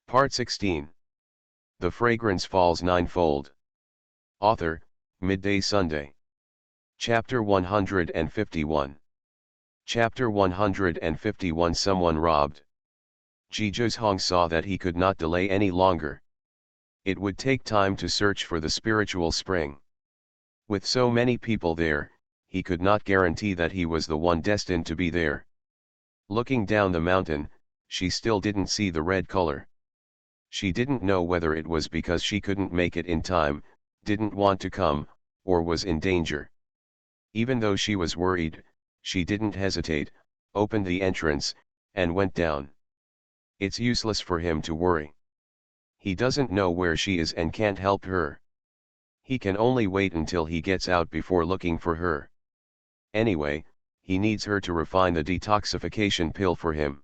Part 16. The Fragrance Falls Ninefold. Author, Midday Sunday. Chapter 151. Chapter 151. Someone robbed. Xianxia saw that he could not delay any longer. It would take time to search for the spiritual spring. With so many people there, he could not guarantee that he was the one destined to be there. Looking down the mountain, she still didn't see the red color. She didn't know whether it was because she couldn't make it in time, didn't want to come, or was in danger. Even though she was worried, she didn't hesitate, opened the entrance, and went down. It's useless for him to worry. He doesn't know where she is and can't help her. He can only wait until he gets out before looking for her. Anyway, he needs her to refine the detoxification pill for him.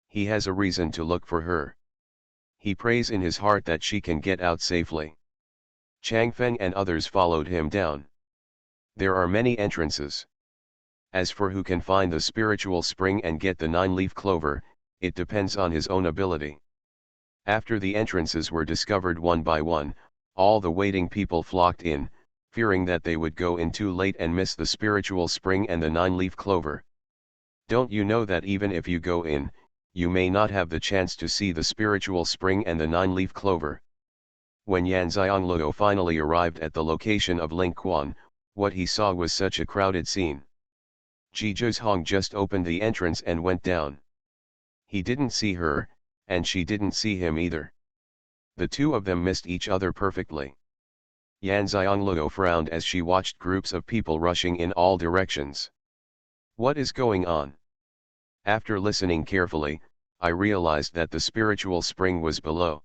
He has a reason to look for her. He prays in his heart that she can get out safely. Changfeng and others followed him down. There are many entrances. As for who can find the spiritual spring and get the 9-leaf clover, it depends on his own ability. After the entrances were discovered one by one, all the waiting people flocked in, fearing that they would go in too late and miss the spiritual spring and the 9-leaf clover. Don't you know that even if you go in, you may not have the chance to see the spiritual spring and the 9-leaf clover? When Xianxia finally arrived at the location of Xuanhuan, what he saw was such a crowded scene. Xianxia just opened the entrance and went down. He didn't see her, and she didn't see him either. The two of them missed each other perfectly. Xianxia frowned as she watched groups of people rushing in all directions. What is going on? After listening carefully, I realized that the spiritual spring was below.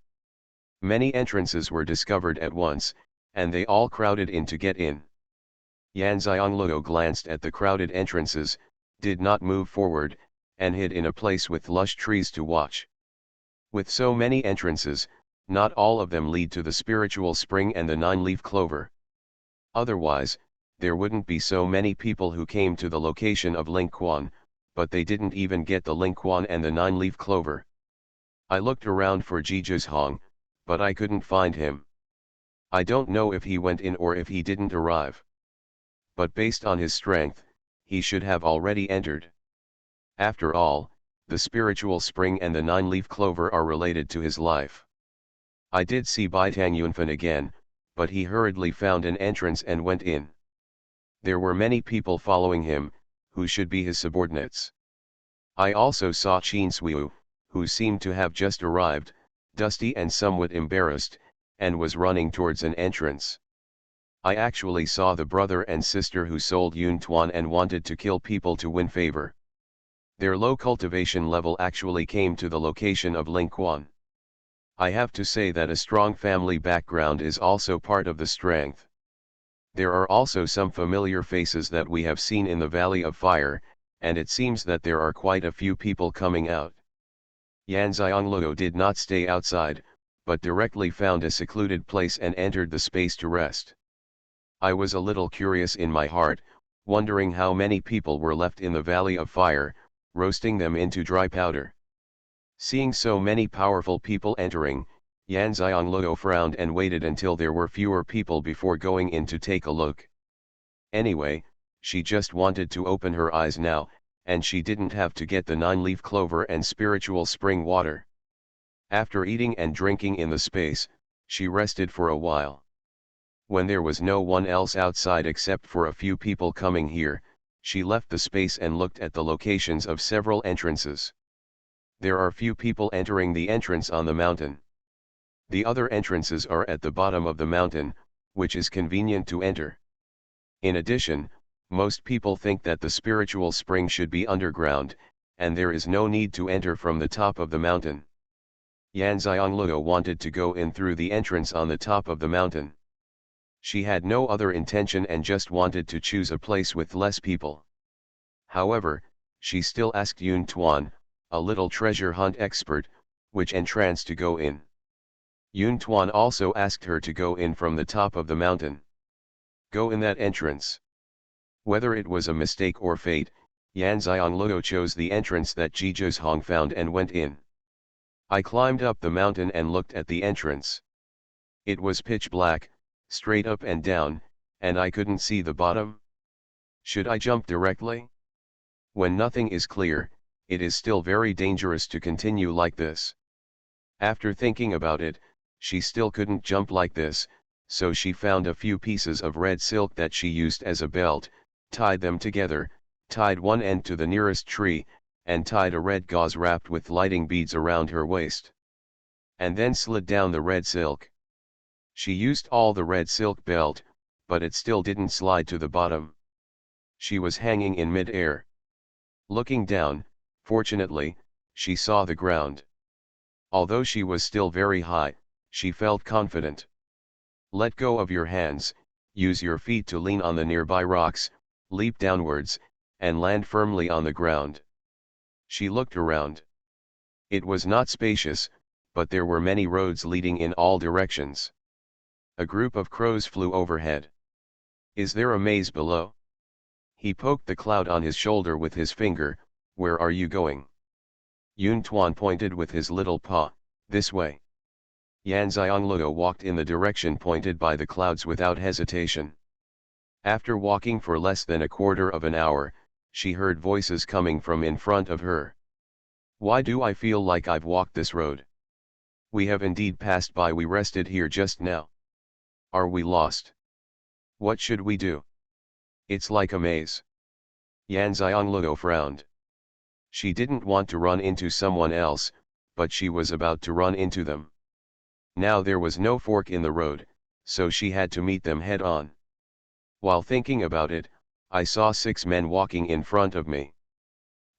Many entrances were discovered at once, and they all crowded in to get in. Xianxia glanced at the crowded entrances, did not move forward, and hid in a place with lush trees to watch. With so many entrances, not all of them lead to the spiritual spring and the 9-leaf clover. Otherwise, there wouldn't be so many people who came to the location of Xuanhuan, but they didn't even get the Xuanhuan and the 9-leaf clover. I looked around for Xianxia, but I couldn't find him. I don't know if he went in or if he didn't arrive. But based on his strength, he should have already entered. After all, the spiritual spring and the 9-leaf clover are related to his life. I did see Xuanhuan again, but he hurriedly found an entrance and went in. There were many people following him, who should be his subordinates. I also saw Xianxia, who seemed to have just arrived, dusty and somewhat embarrassed, and was running towards an entrance. I actually saw the brother and sister who sold Xuanhuan and wanted to kill people to win favor. Their low cultivation level actually came to the location of Xuanhuan. I have to say that a strong family background is also part of the strength. There are also some familiar faces that we have seen in the Valley of Fire, and it seems that there are quite a few people coming out. Xianxia did not stay outside, but directly found a secluded place and entered the space to rest. I was a little curious in my heart, wondering how many people were left in the Valley of Fire, roasting them into dry powder. Seeing so many powerful people entering, Xianxia frowned and waited until there were fewer people before going in to take a look. Anyway, she just wanted to open her eyes now, and she didn't have to get the 9-leaf clover and spiritual spring water. After eating and drinking in the space, she rested for a while. When there was no one else outside except for a few people coming here, she left the space and looked at the locations of several entrances. There are few people entering the entrance on the mountain. The other entrances are at the bottom of the mountain, which is convenient to enter. In addition, most people think that the spiritual spring should be underground, and there is no need to enter from the top of the mountain. Xianxia wanted to go in through the entrance on the top of the mountain. She had no other intention and just wanted to choose a place with less people. However, she still asked Xuanhuan, a little treasure hunt expert, which entrance to go in. Xuanhuan also asked her to go in from the top of the mountain. Go in that entrance. Whether it was a mistake or fate, Xianxia chose the entrance that Xianxia found and went in. I climbed up the mountain and looked at the entrance. It was pitch black, straight up and down, and I couldn't see the bottom. Should I jump directly? When nothing is clear, it is still very dangerous to continue like this. After thinking about it, she still couldn't jump like this, so she found a few pieces of red silk that she used as a belt, tied them together, tied one end to the nearest tree, and tied a red gauze wrapped with lighting beads around her waist. And then slid down the red silk. She used all the red silk belt, but it still didn't slide to the bottom. She was hanging in mid-air. Looking down, fortunately, she saw the ground. Although she was still very high, she felt confident. Let go of your hands, use your feet to lean on the nearby rocks, leap downwards, and land firmly on the ground. She looked around. It was not spacious, but there were many roads leading in all directions. A group of crows flew overhead. Is there a maze below? He poked the cloud on his shoulder with his finger. Where are you going? Xuanhuan pointed with his little paw, this way. Xianxia walked in the direction pointed by the clouds without hesitation. After walking for less than a quarter of an hour, she heard voices coming from in front of her. Why do I feel like I've walked this road? We have indeed passed by. We rested here just now. Are we lost? What should we do? It's like a maze. Xianxia frowned. She didn't want to run into someone else, but she was about to run into them. Now there was no fork in the road, so she had to meet them head on. While thinking about it, I saw 6 men walking in front of me.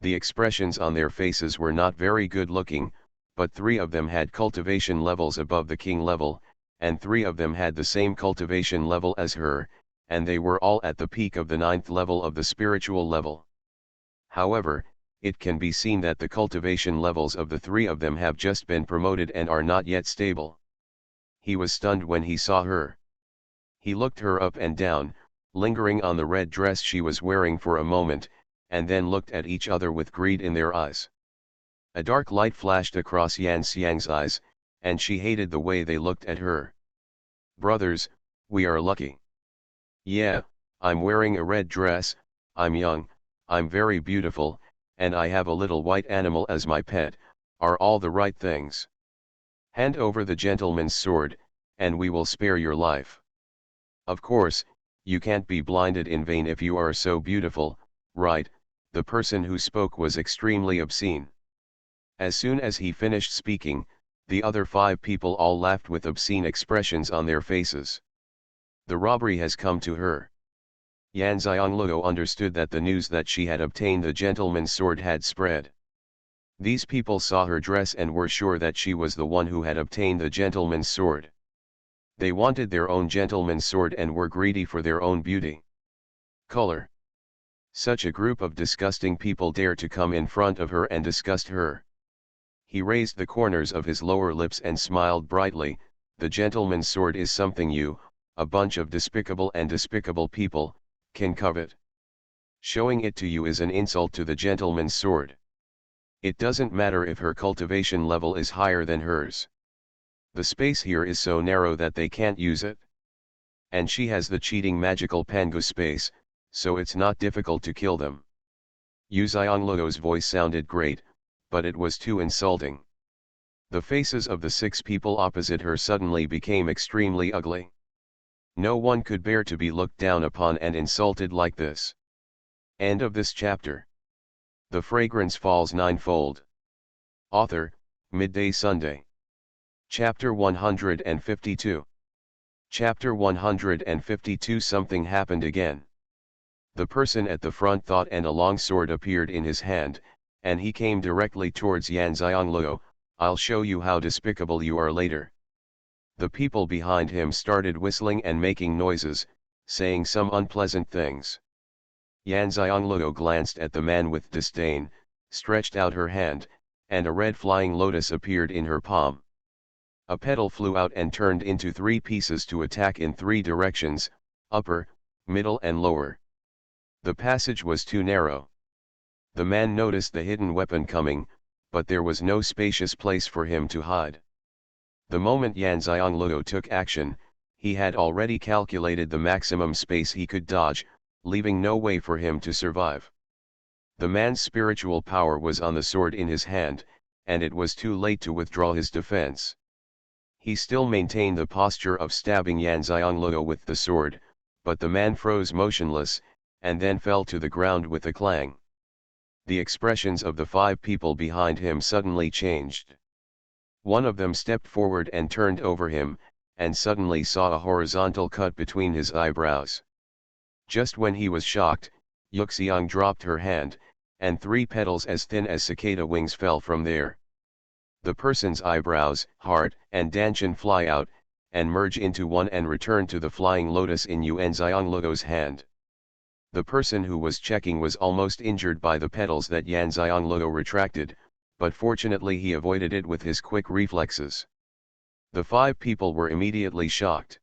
The expressions on their faces were not very good looking, but 3 of them had cultivation levels above the king level, and 3 of them had the same cultivation level as her, and they were all at the peak of the 9th level of the spiritual level. However, it can be seen that the cultivation levels of the 3 of them have just been promoted and are not yet stable. He was stunned when he saw her. He looked her up and down, lingering on the red dress she was wearing for a moment, and then looked at each other with greed in their eyes. A dark light flashed across Xianxia's eyes, and she hated the way they looked at her. Brothers, we are lucky. Yeah, I'm wearing a red dress, I'm young, I'm very beautiful, and I have a little white animal as my pet, are all the right things. Hand over the gentleman's sword, and we will spare your life. Of course, you can't be blinded in vain if you are so beautiful, right? The person who spoke was extremely obscene. As soon as he finished speaking, the other 5 people all laughed with obscene expressions on their faces. The robbery has come to her. Xianxia understood that the news that she had obtained the gentleman's sword had spread. These people saw her dress and were sure that she was the one who had obtained the gentleman's sword. They wanted their own gentleman's sword and were greedy for their own beauty. Color. Such a group of disgusting people dared to come in front of her and disgust her. He raised the corners of his lower lips and smiled brightly. The gentleman's sword is something you, a bunch of despicable people, can covet. Showing it to you is an insult to the gentleman's sword. It doesn't matter if her cultivation level is higher than hers. The space here is so narrow that they can't use it. And she has the cheating magical Pangu space, so it's not difficult to kill them. Xianluo's voice sounded great, but it was too insulting. The faces of the 6 people opposite her suddenly became extremely ugly. No one could bear to be looked down upon and insulted like this. End of this chapter. The Fragrance Falls Ninefold. Author, Midday Sunday. Chapter 152. Chapter 152. Something happened again. The person at the front thought and a long sword appeared in his hand, and he came directly towards Xianxia. I'll show you how despicable you are later. The people behind him started whistling and making noises, saying some unpleasant things. Xianxia glanced at the man with disdain, stretched out her hand, and a red flying lotus appeared in her palm. A petal flew out and turned into 3 pieces to attack in 3 directions, upper, middle and lower. The passage was too narrow. The man noticed the hidden weapon coming, but there was no spacious place for him to hide. The moment Yan Xianglou took action, he had already calculated the maximum space he could dodge, leaving no way for him to survive. The man's spiritual power was on the sword in his hand, and it was too late to withdraw his defense. He still maintained the posture of stabbing Yan Xianglou with the sword, but the man froze motionless, and then fell to the ground with a clang. The expressions of the 5 people behind him suddenly changed. One of them stepped forward and turned over him, and suddenly saw a horizontal cut between his eyebrows. Just when he was shocked, Yuxiang dropped her hand, and 3 petals as thin as cicada wings fell from there. The person's eyebrows, heart, and dantian fly out, and merge into one and return to the flying lotus in Yuan Xiangluo's hand. The person who was checking was almost injured by the petals that Yan Xianglou retracted, but fortunately he avoided it with his quick reflexes. The 5 people were immediately shocked.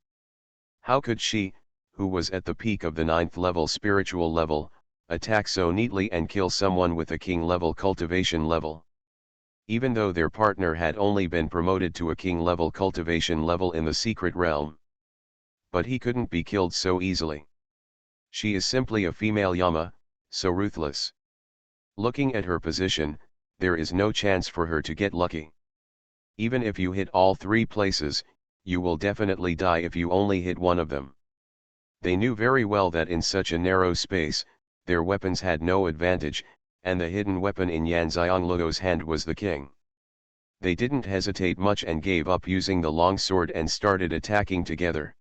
How could she, who was at the peak of the 9th level spiritual level, attack so neatly and kill someone with a king level cultivation level? Even though their partner had only been promoted to a king level cultivation level in the secret realm. But he couldn't be killed so easily. She is simply a female Yama, so ruthless. Looking at her position, there is no chance for her to get lucky. Even if you hit all 3 places, you will definitely die if you only hit one of them. They knew very well that in such a narrow space, their weapons had no advantage, and the hidden weapon in Yan Xiangluo's hand was the king. They didn't hesitate much and gave up using the long sword and started attacking together.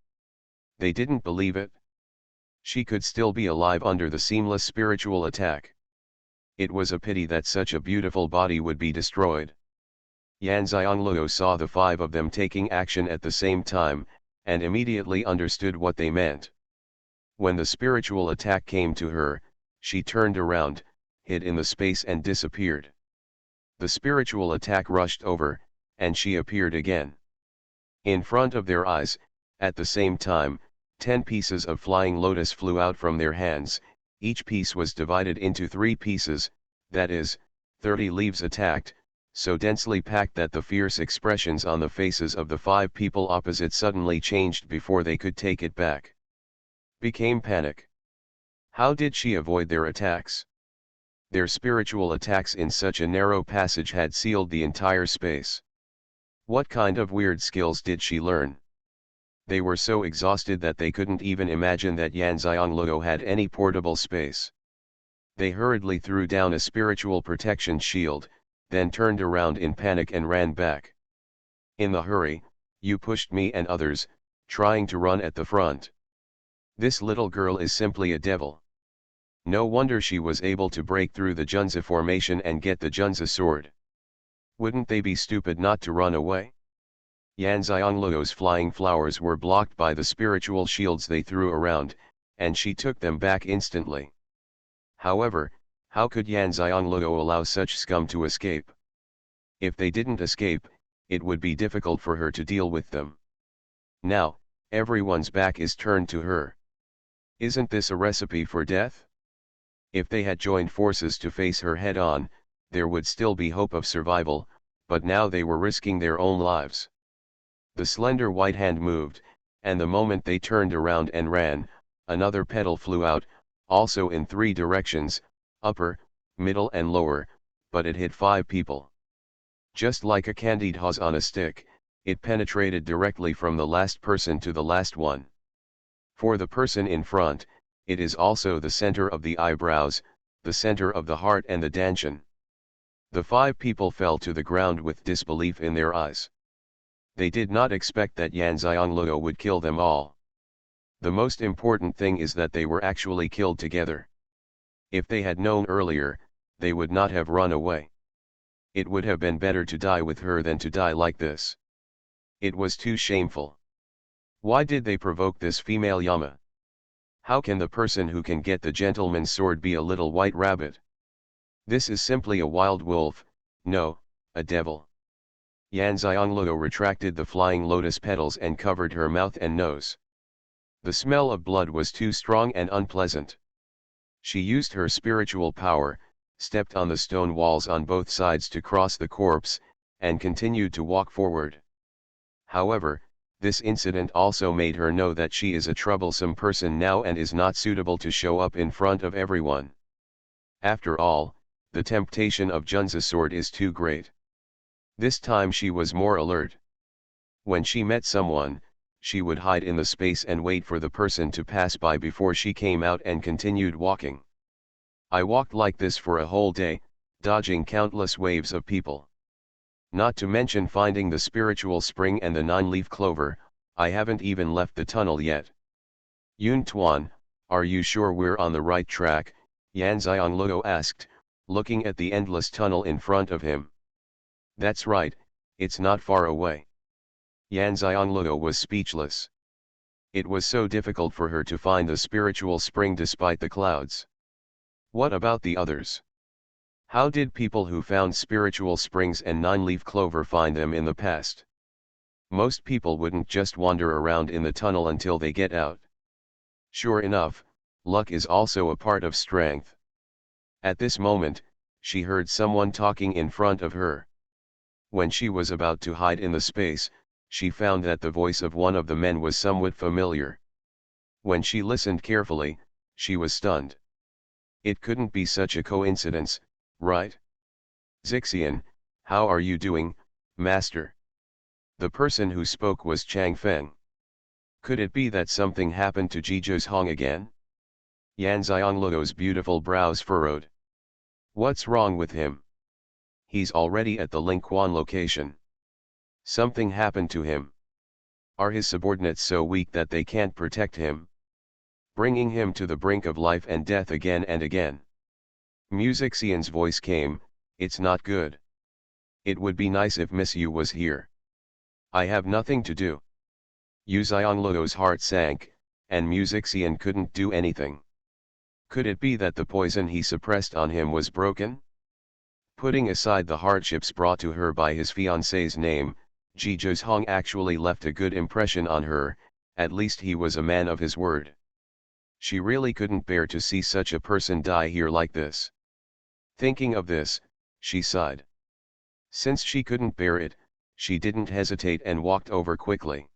They didn't believe it. She could still be alive under the seamless spiritual attack. It was a pity that such a beautiful body would be destroyed. Yan Xianglou saw the 5 of them taking action at the same time, and immediately understood what they meant. When the spiritual attack came to her, she turned around, hid in the space and disappeared. The spiritual attack rushed over, and she appeared again. In front of their eyes, at the same time, 10 pieces of flying lotus flew out from their hands. Each piece was divided into 3 pieces, that is, 30 leaves attacked, so densely packed that the fierce expressions on the faces of the 5 people opposite suddenly changed before they could take it back. Became panic. How did she avoid their attacks? Their spiritual attacks in such a narrow passage had sealed the entire space. What kind of weird skills did she learn? They were so exhausted that they couldn't even imagine that Yan Xianglou had any portable space. They hurriedly threw down a spiritual protection shield, then turned around in panic and ran back. In the hurry, you pushed me and others, trying to run at the front. This little girl is simply a devil. No wonder she was able to break through the Junzi formation and get the Junzi sword. Wouldn't they be stupid not to run away? Yan Xiangluo's flying flowers were blocked by the spiritual shields they threw around, and she took them back instantly. However, how could Yan Xianglou allow such scum to escape? If they didn't escape, it would be difficult for her to deal with them. Now, everyone's back is turned to her. Isn't this a recipe for death? If they had joined forces to face her head-on, there would still be hope of survival, but now they were risking their own lives. The slender white hand moved, and the moment they turned around and ran, another petal flew out, also in 3 directions, upper, middle and lower, but it hit 5 people. Just like a candied hose on a stick, it penetrated directly from the last person to the last one. For the person in front, it is also the center of the eyebrows, the center of the heart and the dantian. The 5 people fell to the ground with disbelief in their eyes. They did not expect that Yan Xianglou would kill them all. The most important thing is that they were actually killed together. If they had known earlier, they would not have run away. It would have been better to die with her than to die like this. It was too shameful. Why did they provoke this female Yama? How can the person who can get the gentleman's sword be a little white rabbit? This is simply a wild wolf, no, a devil. Yan Xianglou retracted the flying lotus petals and covered her mouth and nose. The smell of blood was too strong and unpleasant. She used her spiritual power, stepped on the stone walls on both sides to cross the corpse, and continued to walk forward. However, this incident also made her know that she is a troublesome person now and is not suitable to show up in front of everyone. After all, the temptation of Jun's sword is too great. This time she was more alert. When she met someone, she would hide in the space and wait for the person to pass by before she came out and continued walking. I walked like this for a whole day, dodging countless waves of people. Not to mention finding the spiritual spring and the 9-leaf clover. I haven't even left the tunnel yet. Yun Tuan, are you sure we're on the right track? Yan Xianglou asked, looking at the endless tunnel in front of him. That's right, it's not far away. Yan Xianglou was speechless. It was so difficult for her to find the spiritual spring despite the clouds. What about the others? How did people who found spiritual springs and 9-leaf clover find them in the past? Most people wouldn't just wander around in the tunnel until they get out. Sure enough, luck is also a part of strength. At this moment, she heard someone talking in front of her. When she was about to hide in the space, she found that the voice of one of the men was somewhat familiar. When she listened carefully, she was stunned. It couldn't be such a coincidence, right? Xixian, how are you doing, master? The person who spoke was Chang Feng. Could it be that something happened to Jizhou's Hong again? Yan Xiangluo's beautiful brows furrowed. What's wrong with him? He's already at the Lingquan location. Something happened to him. Are his subordinates so weak that they can't protect him? Bringing him to the brink of life and death again and again. Xian's voice came, it's not good. It would be nice if Miss Yu was here. I have nothing to do. Yu Xiangluo's heart sank, and Xian couldn't do anything. Could it be that the poison he suppressed on him was broken? Putting aside the hardships brought to her by his fiancé's name, Jizhou's Hong actually left a good impression on her, at least he was a man of his word. She really couldn't bear to see such a person die here like this. Thinking of this, she sighed. Since she couldn't bear it, she didn't hesitate and walked over quickly.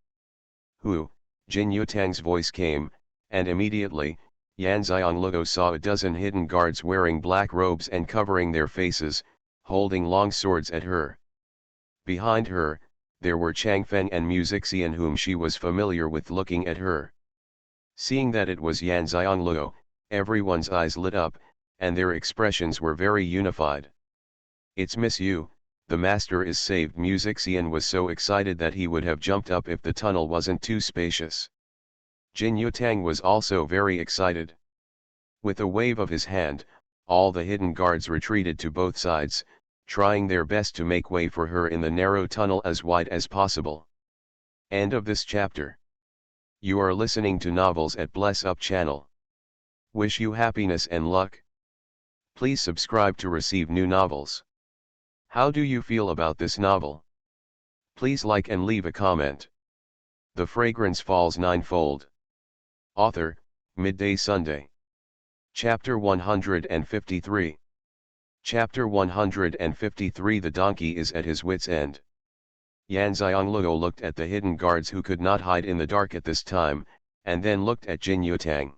Hu, Jin Yutang's voice came, and immediately, Yan Xianglou saw a dozen hidden guards wearing black robes and covering their faces, holding long swords at her. Behind her, there were Chang Feng and Xian whom she was familiar with looking at her. Seeing that it was Yan Xianglou, everyone's eyes lit up, and their expressions were very unified. It's Miss Yu, the master is saved. Xian was so excited that he would have jumped up if the tunnel wasn't too spacious. Jin Yutang was also very excited. With a wave of his hand, all the hidden guards retreated to both sides, trying their best to make way for her in the narrow tunnel as wide as possible. End of this chapter. You are listening to novels at Bless Up channel. Wish you happiness and luck. Please subscribe to receive new novels. How do you feel about this novel? Please like and leave a comment. The Fragrance Falls Ninefold. Author, Midday Sunday. Chapter 153. Chapter 153. The donkey is at his wit's end. Yan Xianglou looked at the hidden guards who could not hide in the dark at this time, and then looked at Jin Yutang.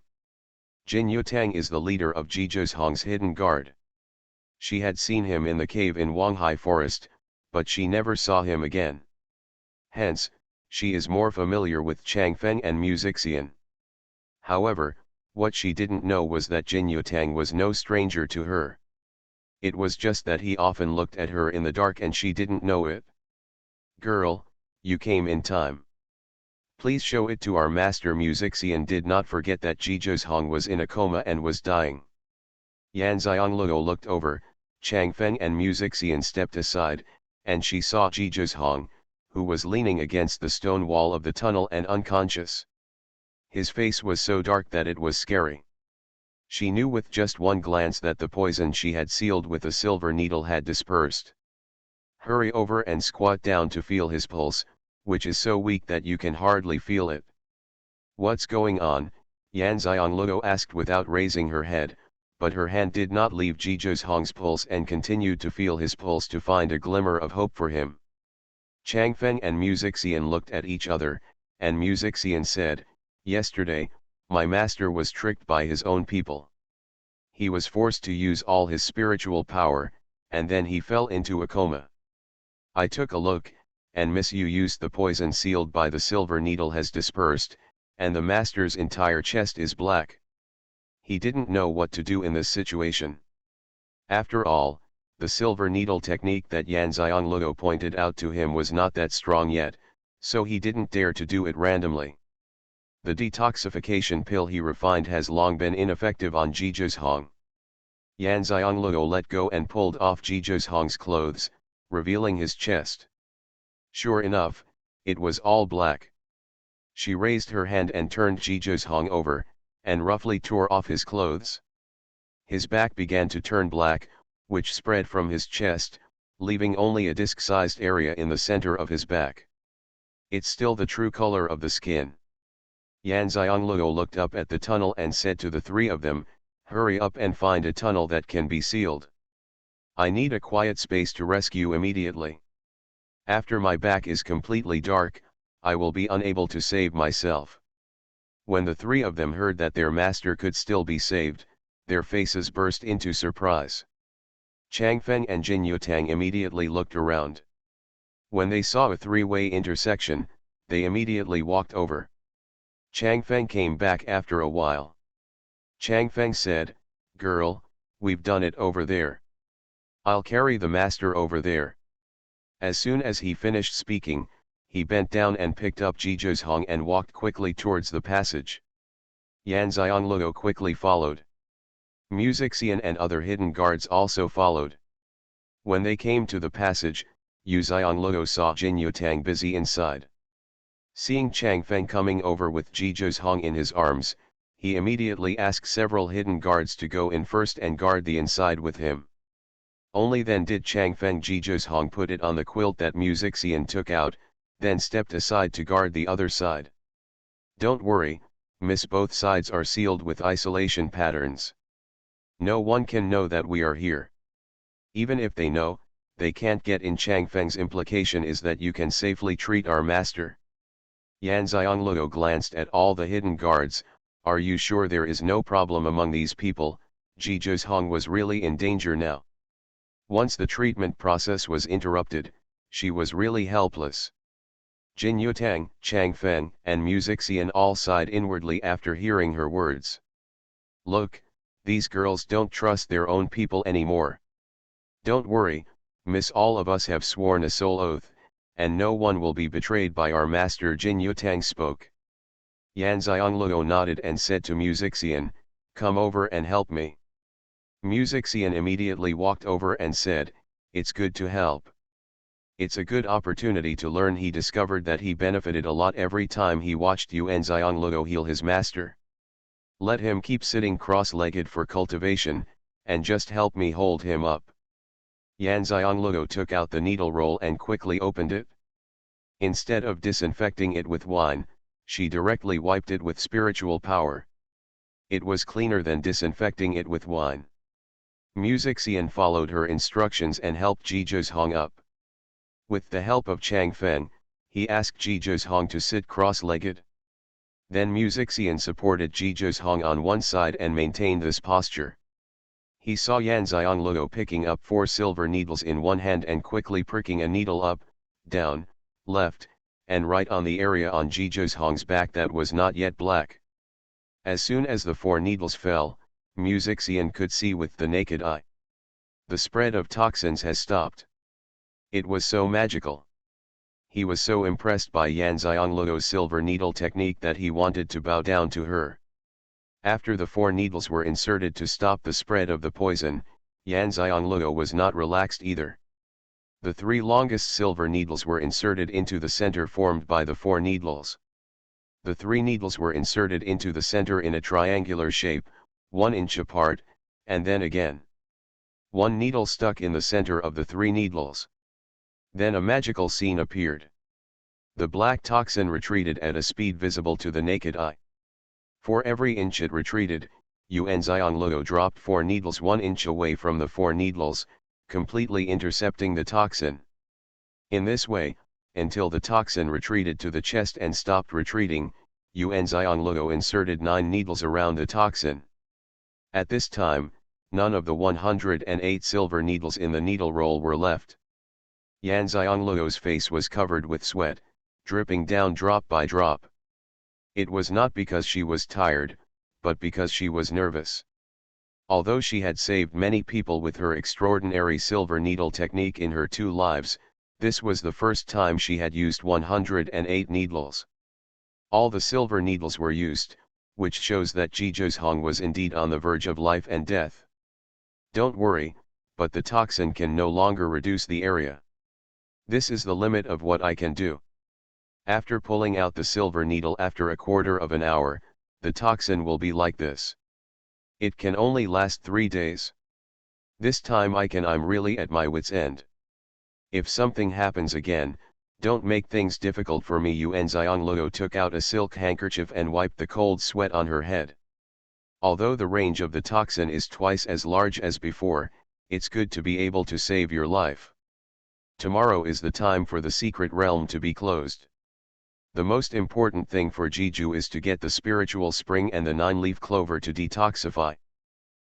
Jin Yutang is the leader of Jizhou's Hong's hidden guard. She had seen him in the cave in Wanghai Forest, but she never saw him again. Hence, she is more familiar with Chang Feng and Xian. However, what she didn't know was that Jin Yutang was no stranger to her. It was just that he often looked at her in the dark and she didn't know it. Girl, you came in time. Please show it to our master. Xian did not forget that Jizhou's Hong was in a coma and was dying. Yan Xianglou looked over, Chang Feng and Xian stepped aside, and she saw Jizhou's Hong, who was leaning against the stone wall of the tunnel and unconscious. His face was so dark that it was scary. She knew with just one glance that the poison she had sealed with a silver needle had dispersed. Hurry over and squat down to feel his pulse, which is so weak that you can hardly feel it. What's going on? Yan Xianglou asked without raising her head, but her hand did not leave Zhizhong's pulse and continued to feel his pulse to find a glimmer of hope for him. Changfeng and Musixian looked at each other, and Musixian said, "Yesterday, my master was tricked by his own people. He was forced to use all his spiritual power, and then he fell into a coma. I took a look, and Miss Yu used the poison sealed by the silver needle has dispersed, and the master's entire chest is black. He didn't know what to do in this situation. After all, the silver needle technique that Yan Xiangluo pointed out to him was not that strong yet, so he didn't dare to do it randomly. The detoxification pill he refined has long been ineffective on Zhizhong. Yan Xiangluo let go and pulled off Zhizhong's clothes, revealing his chest. Sure enough, it was all black. She raised her hand and turned Zhizhong over, and roughly tore off his clothes. His back began to turn black, which spread from his chest, leaving only a disc-sized area in the center of his back. It's still the true color of the skin. Yan Xiangluo looked up at the tunnel and said to the three of them, "Hurry up and find a tunnel that can be sealed. I need a quiet space to rescue immediately. After my back is completely dark, I will be unable to save myself." When the three of them heard that their master could still be saved, their faces burst into surprise. Changfeng and Jin Yutang immediately looked around. When they saw a three-way intersection, they immediately walked over. Changfeng came back after a while. Changfeng said, "Girl, we've done it over there. I'll carry the master over there." As soon as he finished speaking, he bent down and picked up Zhizhong and walked quickly towards the passage. Yan Xiangluo quickly followed. Musixian and other hidden guards also followed. When they came to the passage, Yu Xiangluo saw Jin Yutang busy inside. Seeing Changfeng coming over with Zhizhong in his arms, he immediately asked several hidden guards to go in first and guard the inside with him. Only then did Changfeng Zhizhong put it on the quilt that Musixian took out, then stepped aside to guard the other side. "Don't worry, miss, both sides are sealed with isolation patterns. No one can know that we are here. Even if they know, they can't get in." Changfeng's implication is that you can safely treat our master. Yan Xiangluo glanced at all the hidden guards. "Are you sure there is no problem among these people?" Zhizhong was really in danger now. Once the treatment process was interrupted, she was really helpless. Jin Yutang, Changfeng, and Musixian all sighed inwardly after hearing her words. "Look, these girls don't trust their own people anymore. Don't worry, miss, all of us have sworn a soul oath, and no one will be betrayed by our master." Jin Yutang spoke. Yan Xiangluo nodded and said to Musixian, "Come over and help me." Musixian immediately walked over and said, "It's good to help. It's a good opportunity to learn." He discovered that he benefited a lot every time he watched Yan Xiangluo heal his master. "Let him keep sitting cross-legged for cultivation, and just help me hold him up." Yan Xiangluo took out the needle roll and quickly opened it. Instead of disinfecting it with wine, she directly wiped it with spiritual power. It was cleaner than disinfecting it with wine. Musixian followed her instructions and helped Zhizhong up. With the help of Changfeng, he asked Zhizhong to sit cross-legged. Then Musixian supported Zhizhong on one side and maintained this posture. He saw Yan Xiangluo picking up 4 silver needles in one hand and quickly pricking a needle up, down, left, and right on the area on Zhizhong's back that was not yet black. As soon as the 4 needles fell, Musixian could see with the naked eye. The spread of toxins has stopped. It was so magical. He was so impressed by Yan Xiangluo's silver needle technique that he wanted to bow down to her. After the 4 needles were inserted to stop the spread of the poison, Yan Xiangluo was not relaxed either. The 3 longest silver needles were inserted into the center formed by the 4 needles. The 3 needles were inserted into the center in a triangular shape, 1 inch apart, and then again. 1 needle stuck in the center of the 3 needles. Then a magical scene appeared. The black toxin retreated at a speed visible to the naked eye. For every inch it retreated, Xuanhuan dropped 4 needles 1 inch away from the 4 needles, completely intercepting the toxin. In this way, until the toxin retreated to the chest and stopped retreating, Xuanhuan inserted 9 needles around the toxin. At this time, none of the 108 silver needles in the needle roll were left. Xuanhuan's face was covered with sweat, dripping down drop by drop. It was not because she was tired, but because she was nervous. Although she had saved many people with her extraordinary silver needle technique in her 2 lives, this was the first time she had used 108 needles. All the silver needles were used, which shows that Xuanhuan was indeed on the verge of life and death. Don't worry, but the toxin can no longer reduce the area. This is the limit of what I can do. After pulling out the silver needle after a quarter of an hour, the toxin will be like this. It can only last 3 days. This time I'm really at my wit's end. If something happens again, don't make things difficult for me. Xuanhuan took out a silk handkerchief and wiped the cold sweat on her head. Although the range of the toxin is twice as large as before, it's good to be able to save your life. Tomorrow is the time for the secret realm to be closed. The most important thing for Jiju is to get the spiritual spring and the 9-leaf clover to detoxify.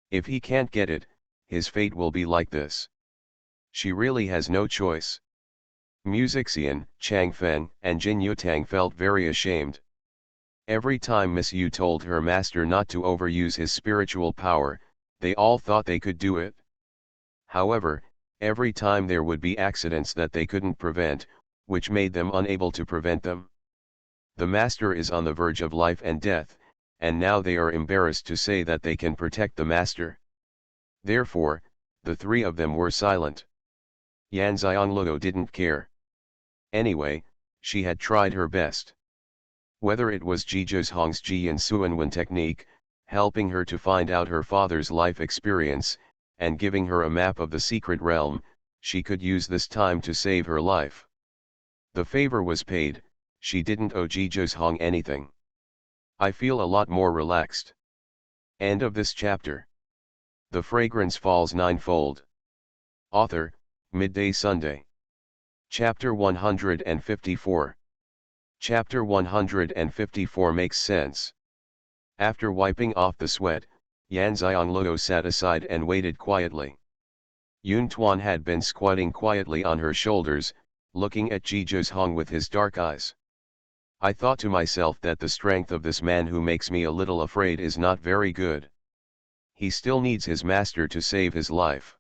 If he can't get it, his fate will be like this. She really has no choice. Xian, Changfeng, and Jin Yutang felt very ashamed. Every time Miss Yu told her master not to overuse his spiritual power, they all thought they could do it. However, every time there would be accidents that they couldn't prevent, which made them unable to prevent them. The master is on the verge of life and death, and now they are embarrassed to say that they can protect the master. Therefore, the 3 of them were silent. Xuanhuan didn't care. Anyway, she had tried her best. Whether it was Xuanhuan's Ji and Xuanhuan technique, helping her to find out her father's life experience, and giving her a map of the secret realm, she could use this time to save her life. The favor was paid. She didn't owe Xuanhuan anything. I feel a lot more relaxed. End of this chapter. The Fragrance Falls Ninefold. Author, Midday Sunday. Chapter 154. Chapter 154 makes sense. After wiping off the sweat, Xuanhuan sat aside and waited quietly. Xuanhuan had been squatting quietly on her shoulders, looking at Xuanhuan with his dark eyes. I thought to myself that the strength of this man who makes me a little afraid is not very good. He still needs his master to save his life.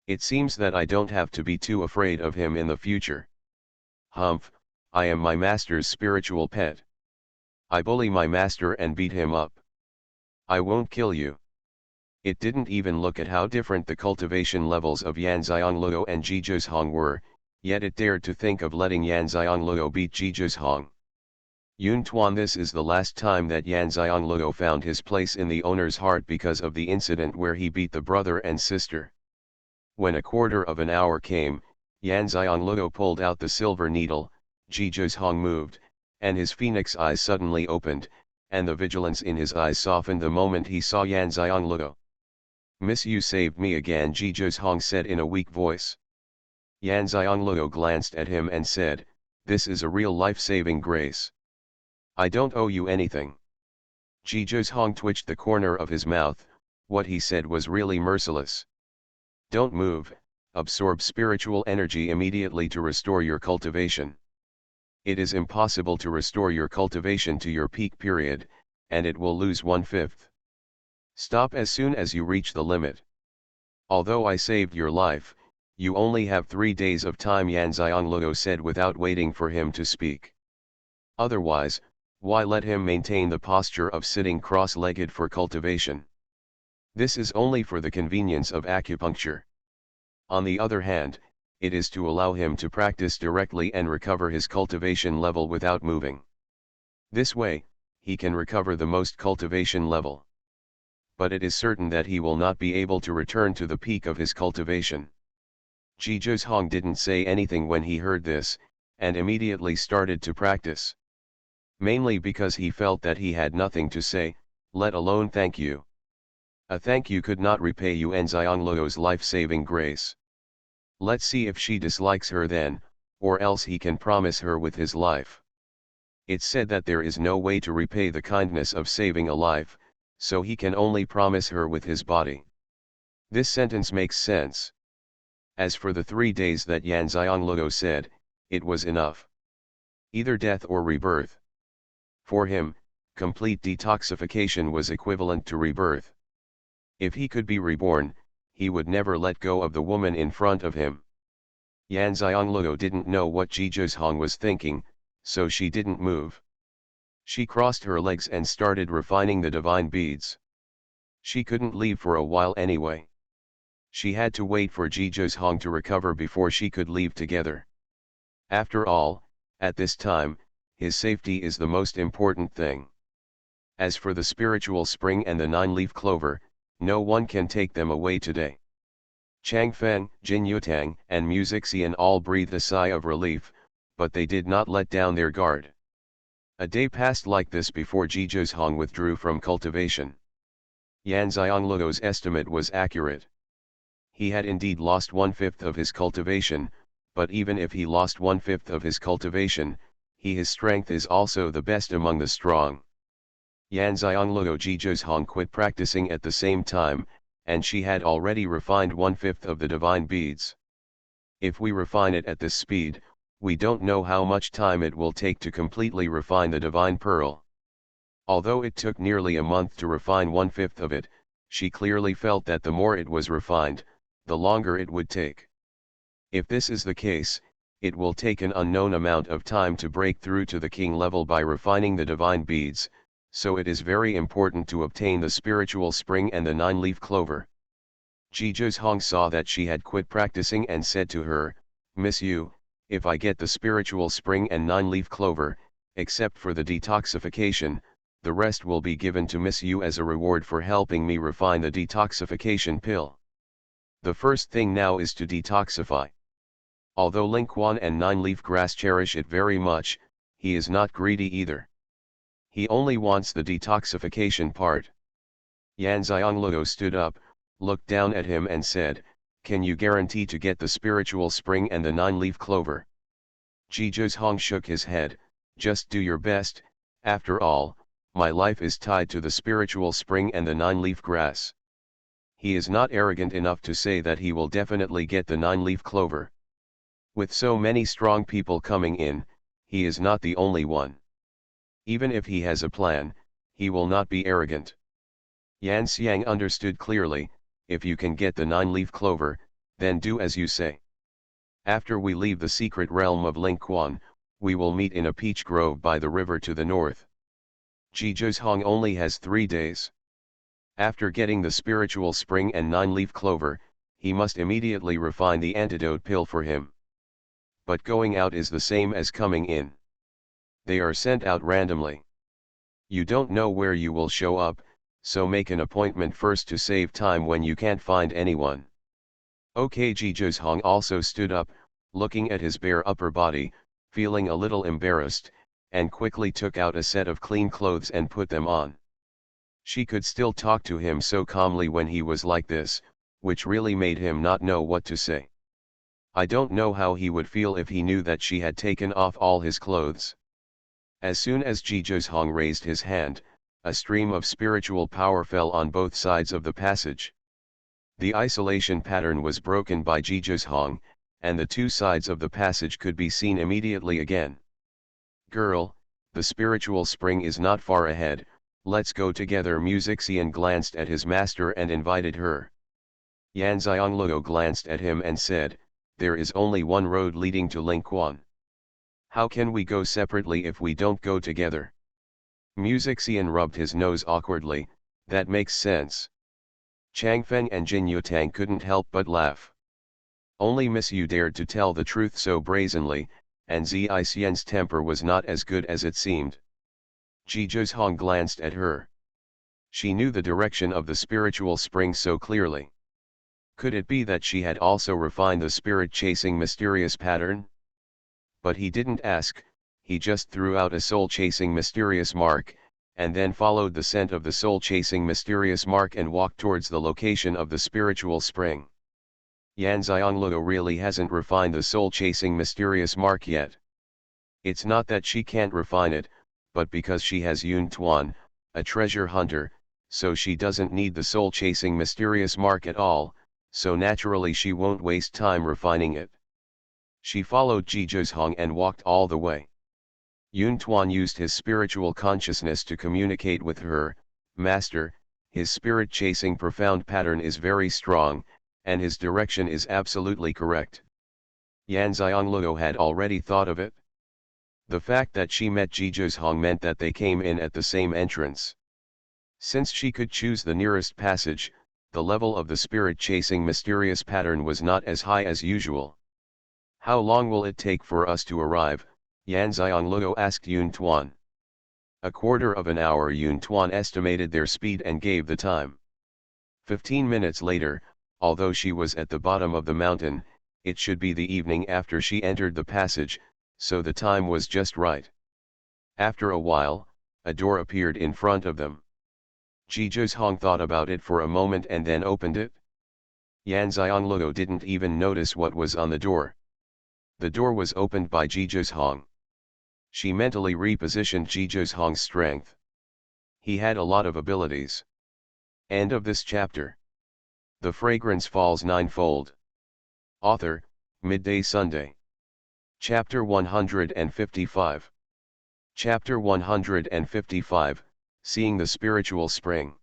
It seems that I don't have to be too afraid of him in the future. Humph, I am my master's spiritual pet. I bully my master and beat him up. I won't kill you. It didn't even look at how different the cultivation levels of Xuanhuan and Xuanhuan were, yet it dared to think of letting Xuanhuan beat Xuanhuan. Xuanhuan, this is the last time that Xuanhuan found his place in the owner's heart because of the incident where he beat the brother and sister. When a quarter of an hour came, Xuanhuan pulled out the silver needle, Xuanhuan moved, and his phoenix eyes suddenly opened, and the vigilance in his eyes softened the moment he saw Xuanhuan. Miss You saved me again, Xuanhuan said in a weak voice. Xuanhuan glanced at him and said, "This is a real life-saving grace. I don't owe you anything." Xuanhuan twitched the corner of his mouth. What he said was really merciless. Don't move, absorb spiritual energy immediately to restore your cultivation. It is impossible to restore your cultivation to your peak period, and it will lose 1/5. Stop as soon as you reach the limit. Although I saved your life, you only have 3 days of time, Xuanhuan said without waiting for him to speak. Otherwise, why let him maintain the posture of sitting cross-legged for cultivation? This is only for the convenience of acupuncture. On the other hand, it is to allow him to practice directly and recover his cultivation level without moving. This way, he can recover the most cultivation level. But it is certain that he will not be able to return to the peak of his cultivation. Xuanhuan didn't say anything when he heard this, and immediately started to practice. Mainly because he felt that he had nothing to say, let alone thank you. A thank you could not repay Yuan Xiongluo's life-saving grace. Let's see if she dislikes her then, or else he can promise her with his life. It's said that there is no way to repay the kindness of saving a life, so he can only promise her with his body. This sentence makes sense. As for the 3 days that Yan Xiongluo said, it was enough. Either death or rebirth. For him, complete detoxification was equivalent to rebirth. If he could be reborn, he would never let go of the woman in front of him. Yan Xiongluo didn't know what Ji Zhong was thinking, so she didn't move. She crossed her legs and started refining the divine beads. She couldn't leave for a while anyway. She had to wait for Ji Zhong to recover before she could leave together. After all, at this time, his safety is the most important thing. As for the spiritual spring and the 9-leaf clover, no one can take them away today. Changfeng, Jin Yutang, and Music Xian all breathed a sigh of relief, but they did not let down their guard. A day passed like this before Ji Zhong withdrew from cultivation. Yan Xiongluo's estimate was accurate. He had indeed lost 1/5 of his cultivation, but even if he lost 1/5 of his cultivation, his strength is also the best among the strong. Yan Xiongluo Ji Zhong quit practicing at the same time, and she had already refined 1/5 of the divine beads. If we refine it at this speed, we don't know how much time it will take to completely refine the divine pearl. Although it took nearly a month to refine 1/5 of it, she clearly felt that the more it was refined, the longer it would take. If this is the case, it will take an unknown amount of time to break through to the king level by refining the divine beads, so it is very important to obtain the spiritual spring and the 9-leaf clover. Ji Zhong saw that she had quit practicing and said to her, "Miss Yu, if I get the spiritual spring and 9-leaf clover, except for the detoxification, the rest will be given to Miss Yu as a reward for helping me refine the detoxification pill. The first thing now is to detoxify." Although Lingquan and 9-leaf grass cherish it very much, he is not greedy either. He only wants the detoxification part. Yan Xiongluo stood up, looked down at him and said, "Can you guarantee to get the spiritual spring and the 9-leaf clover?" Ji Zhong shook his head, "Just do your best, after all, my life is tied to the spiritual spring and the 9-leaf grass." He is not arrogant enough to say that he will definitely get the 9-leaf clover. With so many strong people coming in, he is not the only one. Even if he has a plan, he will not be arrogant. Yan Xiang understood clearly, if you can get the 9-leaf clover, then do as you say. After we leave the secret realm of Lingquan, we will meet in a peach grove by the river to the north. Ji Zhong only has 3 days. After getting the spiritual spring and 9-leaf clover, he must immediately refine the antidote pill for him. But going out is the same as coming in. They are sent out randomly. You don't know where you will show up, so make an appointment first to save time when you can't find anyone. Okay. Ji Zhong also stood up, looking at his bare upper body, feeling a little embarrassed, and quickly took out a set of clean clothes and put them on. She could still talk to him so calmly when he was like this, which really made him not know what to say. I don't know how he would feel if he knew that she had taken off all his clothes. As soon as Ji Zhong raised his hand, a stream of spiritual power fell on both sides of the passage. The isolation pattern was broken by Ji Zhong, and the 2 sides of the passage could be seen immediately again. "Girl, the spiritual spring is not far ahead, let's go together." Music Xian glanced at his master and invited her. Yan Xiongluo glanced at him and said, "There is only one road leading to Lingquan. How can we go separately if we don't go together?" Music Xian rubbed his nose awkwardly, "That makes sense." Changfeng and Jin Yutang couldn't help but laugh. Only Miss Yu dared to tell the truth so brazenly, and Zi Xian's temper was not as good as it seemed. Ji Zhong glanced at her. She knew the direction of the spiritual spring so clearly. Could it be that she had also refined the spirit-chasing mysterious pattern? But he didn't ask, he just threw out a soul-chasing mysterious mark, and then followed the scent of the soul-chasing mysterious mark and walked towards the location of the spiritual spring. Xianxia really hasn't refined the soul-chasing mysterious mark yet. It's not that she can't refine it, but because she has Xuanhuan, a treasure hunter, so she doesn't need the soul-chasing mysterious mark at all, so naturally she won't waste time refining it. She followed Xuanhuan and walked all the way. Xuanhuan used his spiritual consciousness to communicate with her, "Master, his spirit-chasing profound pattern is very strong, and his direction is absolutely correct." Xianxia had already thought of it. The fact that she met Xuanhuan meant that they came in at the same entrance. Since she could choose the nearest passage, the level of the spirit-chasing mysterious pattern was not as high as usual. "How long will it take for us to arrive?" Xianxia asked Xuanhuan. "A quarter of an hour." Xuanhuan estimated their speed and gave the time. 15 minutes later, although she was at the bottom of the mountain, it should be the evening after she entered the passage, so the time was just right. After a while, a door appeared in front of them. Xuanhuan thought about it for a moment and then opened it. Xianxia didn't even notice what was on the door. The door was opened by Xuanhuan. She mentally repositioned Xuanhuan's strength. He had a lot of abilities. End of this chapter. The Fragrance Falls Ninefold. Author, Midday Sunday. Chapter 155. Chapter 155, Seeing the Spiritual Spring.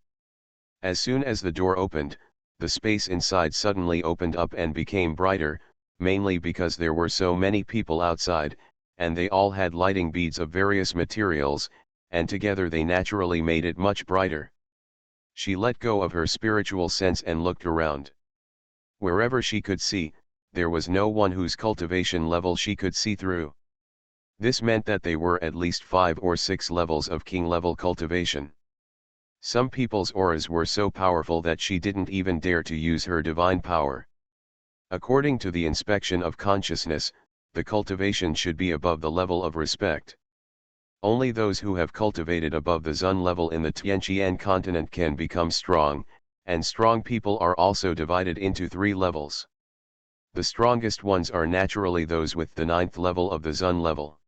As soon as the door opened, the space inside suddenly opened up and became brighter, mainly because there were so many people outside, and they all had lighting beads of various materials, and together they naturally made it much brighter. She let go of her spiritual sense and looked around. Wherever she could see, there was no one whose cultivation level she could see through. This meant that they were at least 5 or 6 levels of king-level cultivation. Some people's auras were so powerful that she didn't even dare to use her divine power. According to the inspection of consciousness, the cultivation should be above the level of respect. Only those who have cultivated above the Zun level in the Tianqian continent can become strong, and strong people are also divided into 3 levels. The strongest ones are naturally those with the 9th level of the Zun level.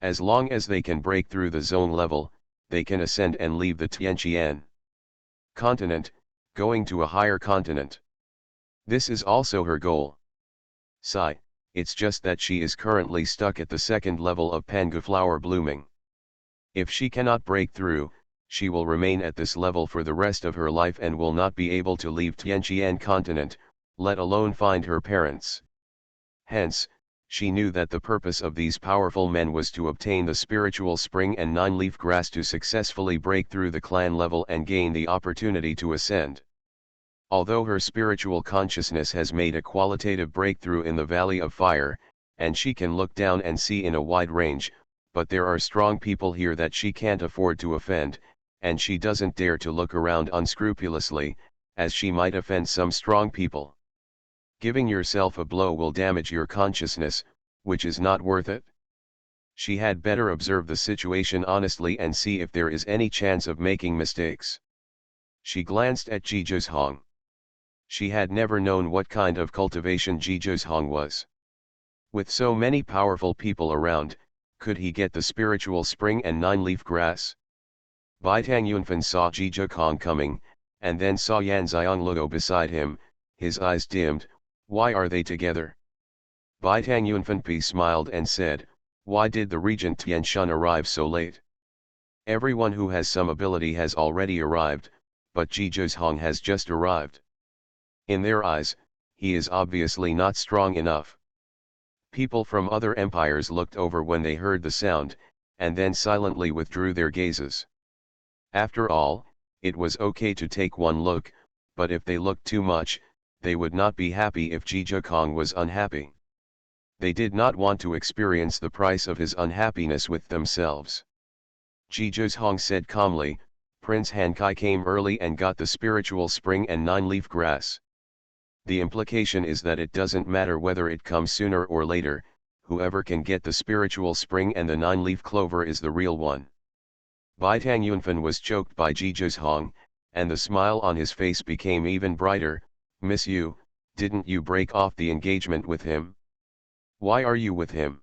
As long as they can break through the zone level, they can ascend and leave the Tianqian continent, going to a higher continent. This is also her goal. It's just that she is currently stuck at the 2nd level of Pangu flower blooming. If she cannot break through, she will remain at this level for the rest of her life and will not be able to leave Tianqian continent, let alone find her parents. Hence, she knew that the purpose of these powerful men was to obtain the spiritual spring and 9-leaf grass to successfully break through the clan level and gain the opportunity to ascend. Although her spiritual consciousness has made a qualitative breakthrough in the Valley of Fire, and she can look down and see in a wide range, but there are strong people here that she can't afford to offend, and she doesn't dare to look around unscrupulously, as she might offend some strong people. Giving yourself a blow will damage your consciousness, which is not worth it. She had better observe the situation honestly and see if there is any chance of making mistakes. She glanced at Xuanhuan. She had never known what kind of cultivation Xuanhuan was. With so many powerful people around, could he get the spiritual spring and 9-leaf grass? Baitangyunfen saw Xuanhuan coming, and then saw Xianxia beside him. His eyes dimmed. Why are they together? Baitangyunfen smiled and said, "Why did the regent Tianshun arrive so late? Everyone who has some ability has already arrived, but Xuanhuan has just arrived. In their eyes, he is obviously not strong enough." People from other empires looked over when they heard the sound, and then silently withdrew their gazes. After all, it was okay to take one look, but if they looked too much, they would not be happy if Xuanhuan was unhappy. They did not want to experience the price of his unhappiness with themselves. Xuanhuan said calmly, "Prince Hankai came early and got the spiritual spring and 9-leaf grass. The implication is that it doesn't matter whether it comes sooner or later, whoever can get the spiritual spring and the 9-leaf clover is the real one." Bai Tangyunfen was choked by Jiju's Hong, and the smile on his face became even brighter. Miss Yu, didn't you break off the engagement with him? Why are you with him?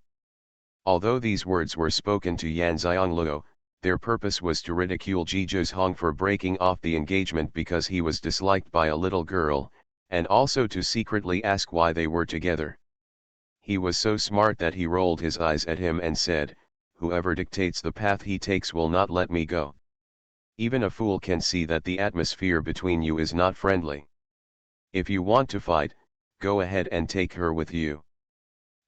Although these words were spoken to Yan Xiangluo, their purpose was to ridicule Jiju's Hong for breaking off the engagement because he was disliked by a little girl, and also to secretly ask why they were together. He was so smart that he rolled his eyes at him and said, "Whoever dictates the path he takes will not let me go. Even a fool can see that the atmosphere between you is not friendly. If you want to fight, go ahead and take her with you."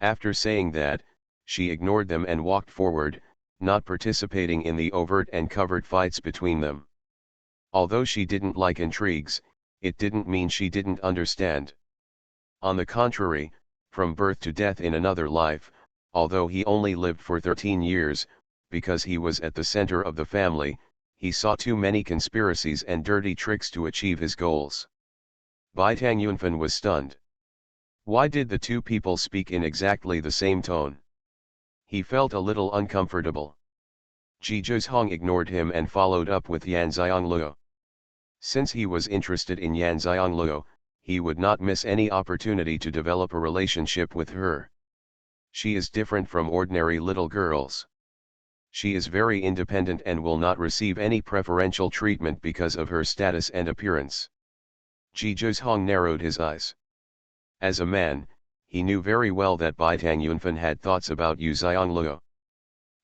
After saying that, she ignored them and walked forward, not participating in the overt and covert fights between them. Although she didn't like intrigues, it didn't mean she didn't understand. On the contrary, from birth to death in another life, although he only lived for 13 years, because he was at the center of the family, he saw too many conspiracies and dirty tricks to achieve his goals. Bai Tangyunfen was stunned. Why did the two people speak in exactly the same tone? He felt a little uncomfortable. Jiju's Hong ignored him and followed up with Yan Xiangluo. Since he was interested in Yan Xiangluo, he would not miss any opportunity to develop a relationship with her. She is different from ordinary little girls. She is very independent and will not receive any preferential treatment because of her status and appearance. Jiju's Hong narrowed his eyes. As a man, he knew very well that Bai Tangyunfen had thoughts about Yu Xiangluo.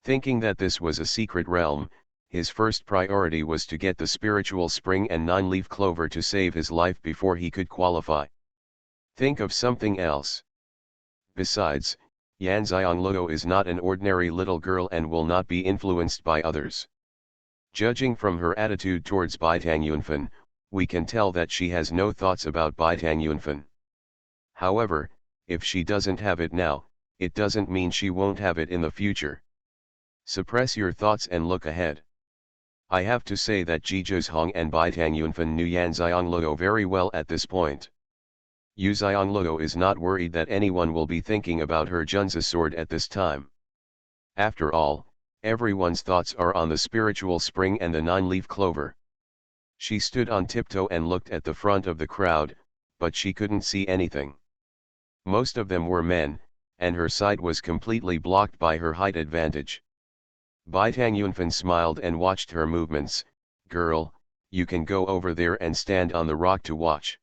Thinking that this was a secret realm, his first priority was to get the spiritual spring and 9-leaf clover to save his life before he could qualify. Think of something else. Besides, Yan Xiangluo is not an ordinary little girl and will not be influenced by others. Judging from her attitude towards Bai Tangyunfen, we can tell that she has no thoughts about Bai Tangyunfen. However, if she doesn't have it now, it doesn't mean she won't have it in the future. Suppress your thoughts and look ahead. I have to say that Jiju's Hong and Bai Tangyunfen knew Yan Xiangluo very well at this point. Yu Xiangluo is not worried that anyone will be thinking about her Junzi sword at this time. After all, everyone's thoughts are on the spiritual spring and the 9-leaf clover. She stood on tiptoe and looked at the front of the crowd, but she couldn't see anything. Most of them were men, and her sight was completely blocked by her height advantage. Bai Tangyunfen smiled and watched her movements. "Girl, you can go over there and stand on the rock to watch."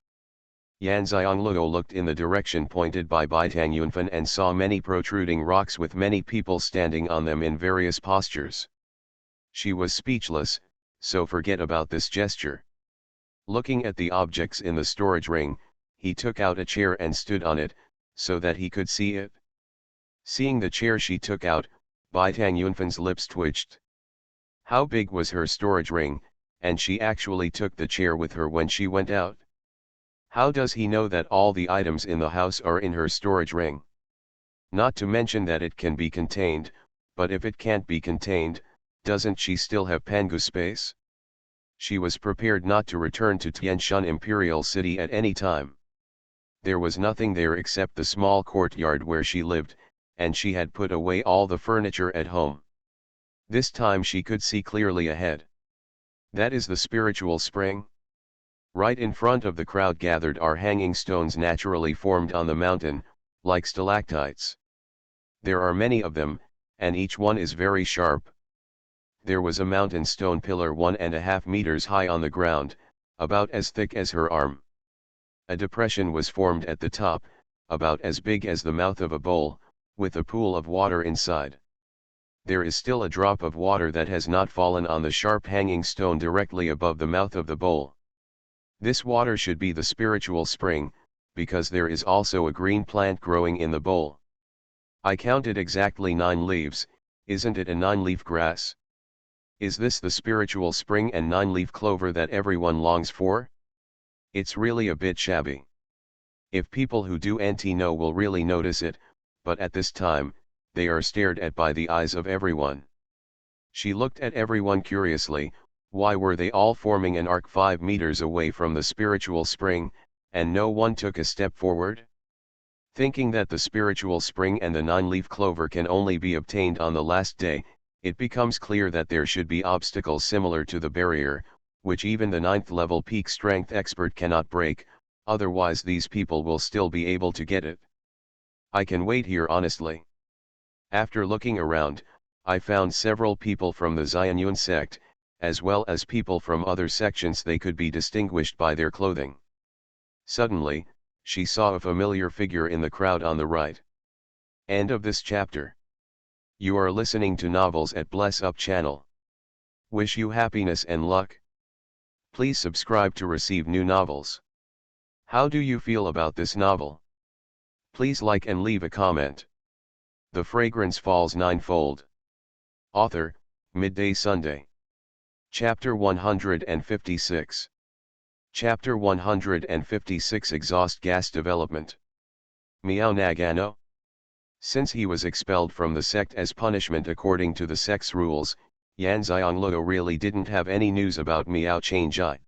Yan Xiangluo looked in the direction pointed by Bai Tangyunfen and saw many protruding rocks with many people standing on them in various postures. She was speechless, so forget about this gesture. Looking at the objects in the storage ring, he took out a chair and stood on it, so that he could see it. Seeing the chair she took out, Bai Tangyunfen's lips twitched. How big was her storage ring, and she actually took the chair with her when she went out? How does he know that all the items in the house are in her storage ring? Not to mention that it can be contained, but if it can't be contained, doesn't she still have Pangu space? She was prepared not to return to Tianshan Imperial City at any time. There was nothing there except the small courtyard where she lived, and she had put away all the furniture at home. This time she could see clearly ahead. That is the spiritual spring. Right in front of the crowd gathered are hanging stones naturally formed on the mountain, like stalactites. There are many of them, and each one is very sharp. There was a mountain stone pillar 1.5 meters high on the ground, about as thick as her arm. A depression was formed at the top, about as big as the mouth of a bowl, with a pool of water inside. There is still a drop of water that has not fallen on the sharp hanging stone directly above the mouth of the bowl. This water should be the spiritual spring, because there is also a green plant growing in the bowl. I counted exactly 9 leaves, isn't it a 9-leaf grass? Is this the spiritual spring and 9-leaf clover that everyone longs for? It's really a bit shabby. If people who do know will really notice it, but at this time, they are stared at by the eyes of everyone. She looked at everyone curiously. Why were they all forming an arc 5 meters away from the spiritual spring, and no one took a step forward? Thinking that the spiritual spring and the 9-leaf clover can only be obtained on the last day, It becomes clear that there should be obstacles similar to the barrier, which even the 9th level peak strength expert cannot break, otherwise these people will still be able to get it. I can wait here honestly. After looking around, I found several people from the Xuanhuan sect, as well as people from other sections. They could be distinguished by their clothing. Suddenly, she saw a familiar figure in the crowd on the right. End of this chapter. You are listening to Novels at Bless Up channel. Wish you happiness and luck. Please subscribe to receive new novels. How do you feel about this novel? Please like and leave a comment. The Fragrance Falls Ninefold. Author, Midday Sunday. Chapter 156. Chapter 156 Exhaust Gas Development. Miao Nagano. Since he was expelled from the sect as punishment according to the sect's rules, Yan Xianglou really didn't have any news about Miao Xianxia.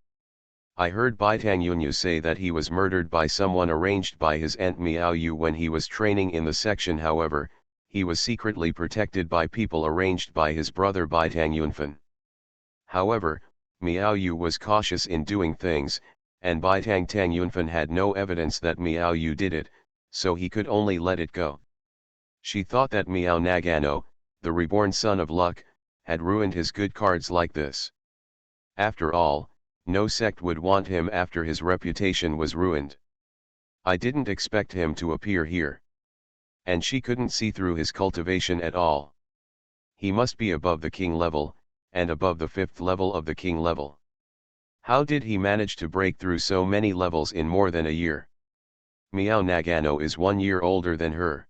I heard Bai Tangyunyu say that he was murdered by someone arranged by his aunt Miao Yu when he was training in the section. However, he was secretly protected by people arranged by his brother Bai Tangyunfan. However, Miao Yu was cautious in doing things, and Bai Tangyunfan had no evidence that Miao Yu did it, so he could only let it go. She thought that Miao Nagano, the reborn son of luck, had ruined his good cards like this. After all, no sect would want him after his reputation was ruined. I didn't expect him to appear here. And she couldn't see through his cultivation at all. He must be above the king level, and above the 5th level of the king level. How did he manage to break through so many levels in more than a year? Miao Nagano is 1 year older than her.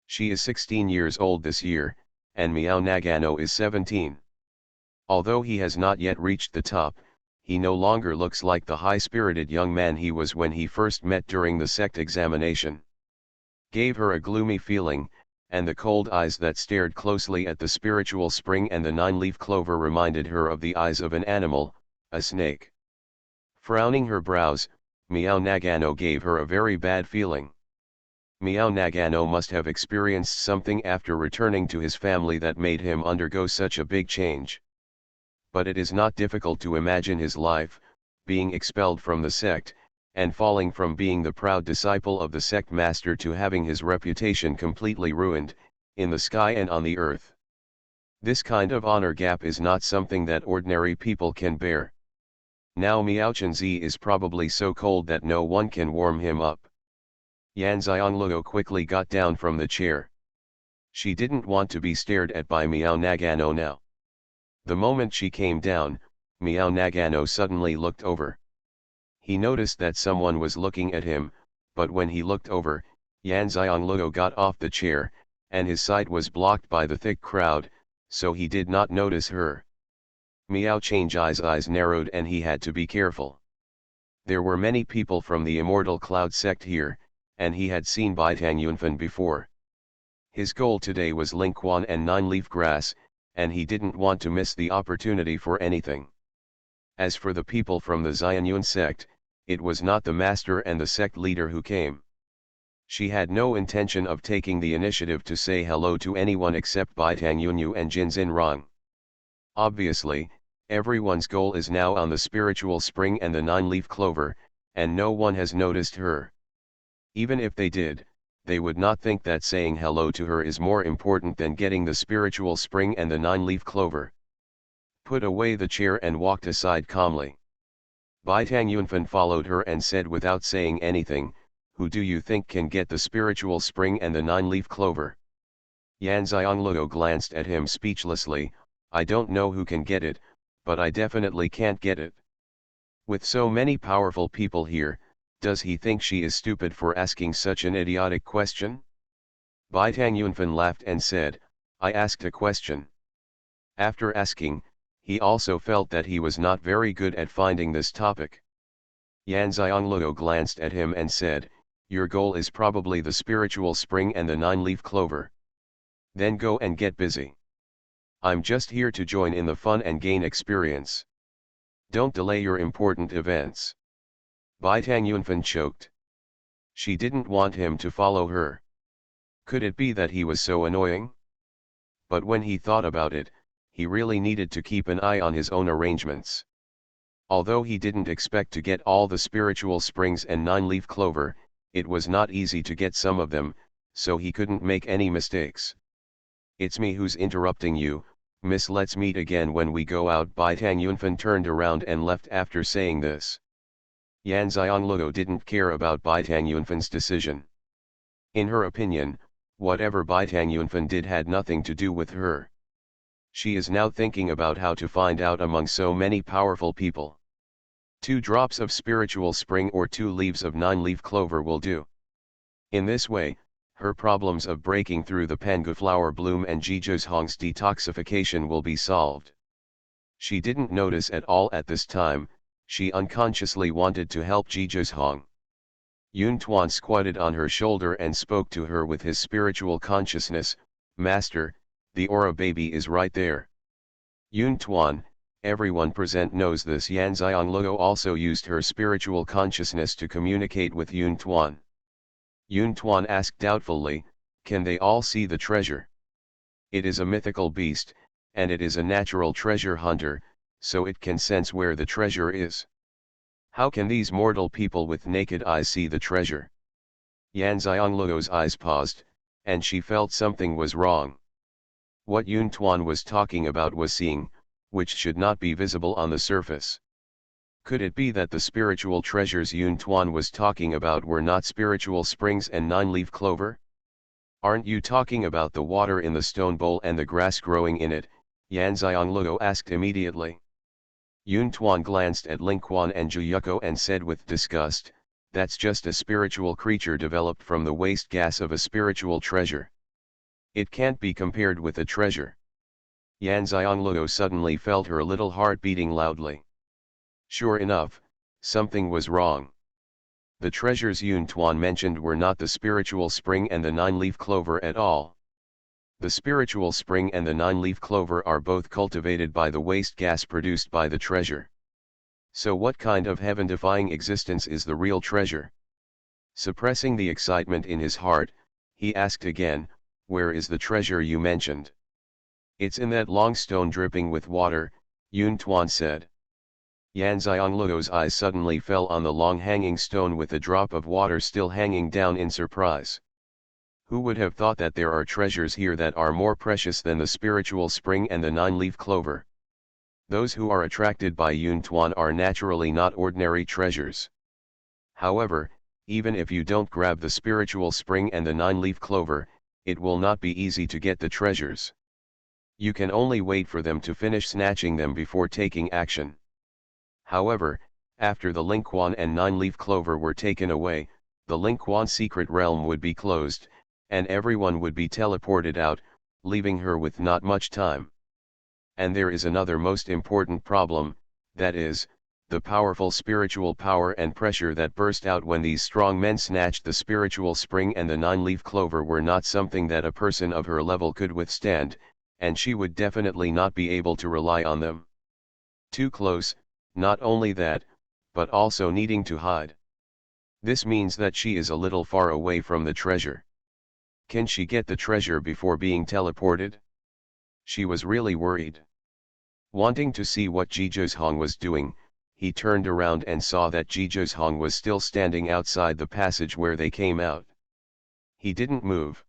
She is 16 years old this year, and Miao Nagano is 17. Although he has not yet reached the top, he no longer looks like the high-spirited young man he was when he first met during the sect examination. Gave her a gloomy feeling, and the cold eyes that stared closely at the spiritual spring and the 9-leaf clover reminded her of the eyes of an animal, a snake. Frowning her brows, Miao Nagano gave her a very bad feeling. Miao Nagano must have experienced something after returning to his family that made him undergo such a big change. But it is not difficult to imagine his life, being expelled from the sect, and falling from being the proud disciple of the sect master to having his reputation completely ruined, in the sky and on the earth. This kind of honor gap is not something that ordinary people can bear. Now Miao Chenzi is probably so cold that no one can warm him up. Yan Xianglou quickly got down from the chair. She didn't want to be stared at by Miao Nagano now. The moment she came down, Miao Nagano suddenly looked over. He noticed that someone was looking at him, but when he looked over, Yan Xianglou got off the chair, and his sight was blocked by the thick crowd, so he did not notice her. Miao Xianxia's eyes narrowed and he had to be careful. There were many people from the Immortal Cloud sect here, and he had seen Bai Tangyunfan before. His goal today was Lingquan and 9-leaf grass, and he didn't want to miss the opportunity for anything. As for the people from the Xuanhuan sect, it was not the master and the sect leader who came. She had no intention of taking the initiative to say hello to anyone except Bai Tangyunyu and Jin Xinrong. Obviously, everyone's goal is now on the spiritual spring and the 9-leaf clover, and no one has noticed her. Even if they did, they would not think that saying hello to her is more important than getting the spiritual spring and the 9-leaf clover. Put away the chair and walked aside calmly. Bai Tangyunfan followed her and said without saying anything, "Who do you think can get the spiritual spring and the 9-leaf clover?" Yan Xianglou glanced at him speechlessly. "I don't know who can get it, but I definitely can't get it. With so many powerful people here, does he think she is stupid for asking such an idiotic question?" Bai Tangyunfan laughed and said, "I asked a question." After asking, he also felt that he was not very good at finding this topic. Yan Xianglou glanced at him and said, "Your goal is probably the spiritual spring and the 9-leaf clover. Then go and get busy. I'm just here to join in the fun and gain experience. Don't delay your important events." Bai Tangyunfan choked. She didn't want him to follow her. Could it be that he was so annoying? But when he thought about it, he really needed to keep an eye on his own arrangements. Although he didn't expect to get all the spiritual springs and 9-leaf clover, it was not easy to get some of them, so he couldn't make any mistakes. "It's me who's interrupting you, miss, let's meet again when we go out." Bai Tang Yunfan turned around and left after saying this. Yan Xianglou didn't care about Bai Tang Yunfan's decision. In her opinion, whatever Bai Tang Yunfan did had nothing to do with her. She is now thinking about how to find out among so many powerful people. 2 drops of spiritual spring or 2 leaves of 9-leaf clover will do. In this way, her problems of breaking through the Pangu flower bloom and Jizhong's detoxification will be solved. She didn't notice at all at this time, she unconsciously wanted to help Jizhong. Yun Tuan squatted on her shoulder and spoke to her with his spiritual consciousness. "Master, the aura baby is right there." Yun Tuan, everyone present knows this. Yan Xianglou also used her spiritual consciousness to communicate with Yun Tuan. Yun Tuan asked doubtfully, "Can they all see the treasure?" "It is a mythical beast, and it is a natural treasure hunter, so it can sense where the treasure is. How can these mortal people with naked eyes see the treasure?" Yan Xianglou's eyes paused, and she felt something was wrong. What Yun Tuan was talking about was seeing, which should not be visible on the surface. Could it be that the spiritual treasures Yun Tuan was talking about were not spiritual springs and 9-leaf clover? "Aren't you talking about the water in the stone bowl and the grass growing in it?" Yan Xianglou asked immediately. Yun Tuan glanced at Lingquan and Zhuyuko and said with disgust, "That's just a spiritual creature developed from the waste gas of a spiritual treasure. It can't be compared with a treasure." Yan Xianglou suddenly felt her little heart beating loudly. Sure enough, something was wrong. The treasures Yun Tuan mentioned were not the spiritual spring and the 9-leaf clover at all. The spiritual spring and the 9-leaf clover are both cultivated by the waste gas produced by the treasure. So what kind of heaven-defying existence is the real treasure? Suppressing the excitement in his heart, he asked again, "Where is the treasure you mentioned?" "It's in that long stone dripping with water," Yun Tuan said. Yan Xianglou's eyes suddenly fell on the long hanging stone with a drop of water still hanging down in surprise. Who would have thought that there are treasures here that are more precious than the spiritual spring and the 9-leaf clover? Those who are attracted by Yun Tuan are naturally not ordinary treasures. However, even if you don't grab the spiritual spring and the 9-leaf clover, it will not be easy to get the treasures. You can only wait for them to finish snatching them before taking action. However, after the Lingquan and 9-leaf clover were taken away, the Lingquan secret realm would be closed, and everyone would be teleported out, leaving her with not much time. And there is another most important problem, that is, the powerful spiritual power and pressure that burst out when these strong men snatched the spiritual spring and the 9-leaf clover were not something that a person of her level could withstand, and she would definitely not be able to rely on them. Too close, not only that, but also needing to hide. This means that she is a little far away from the treasure. Can she get the treasure before being teleported? She was really worried. Wanting to see what Jizhong was doing, he turned around and saw that Jizhong was still standing outside the passage where they came out. He didn't move.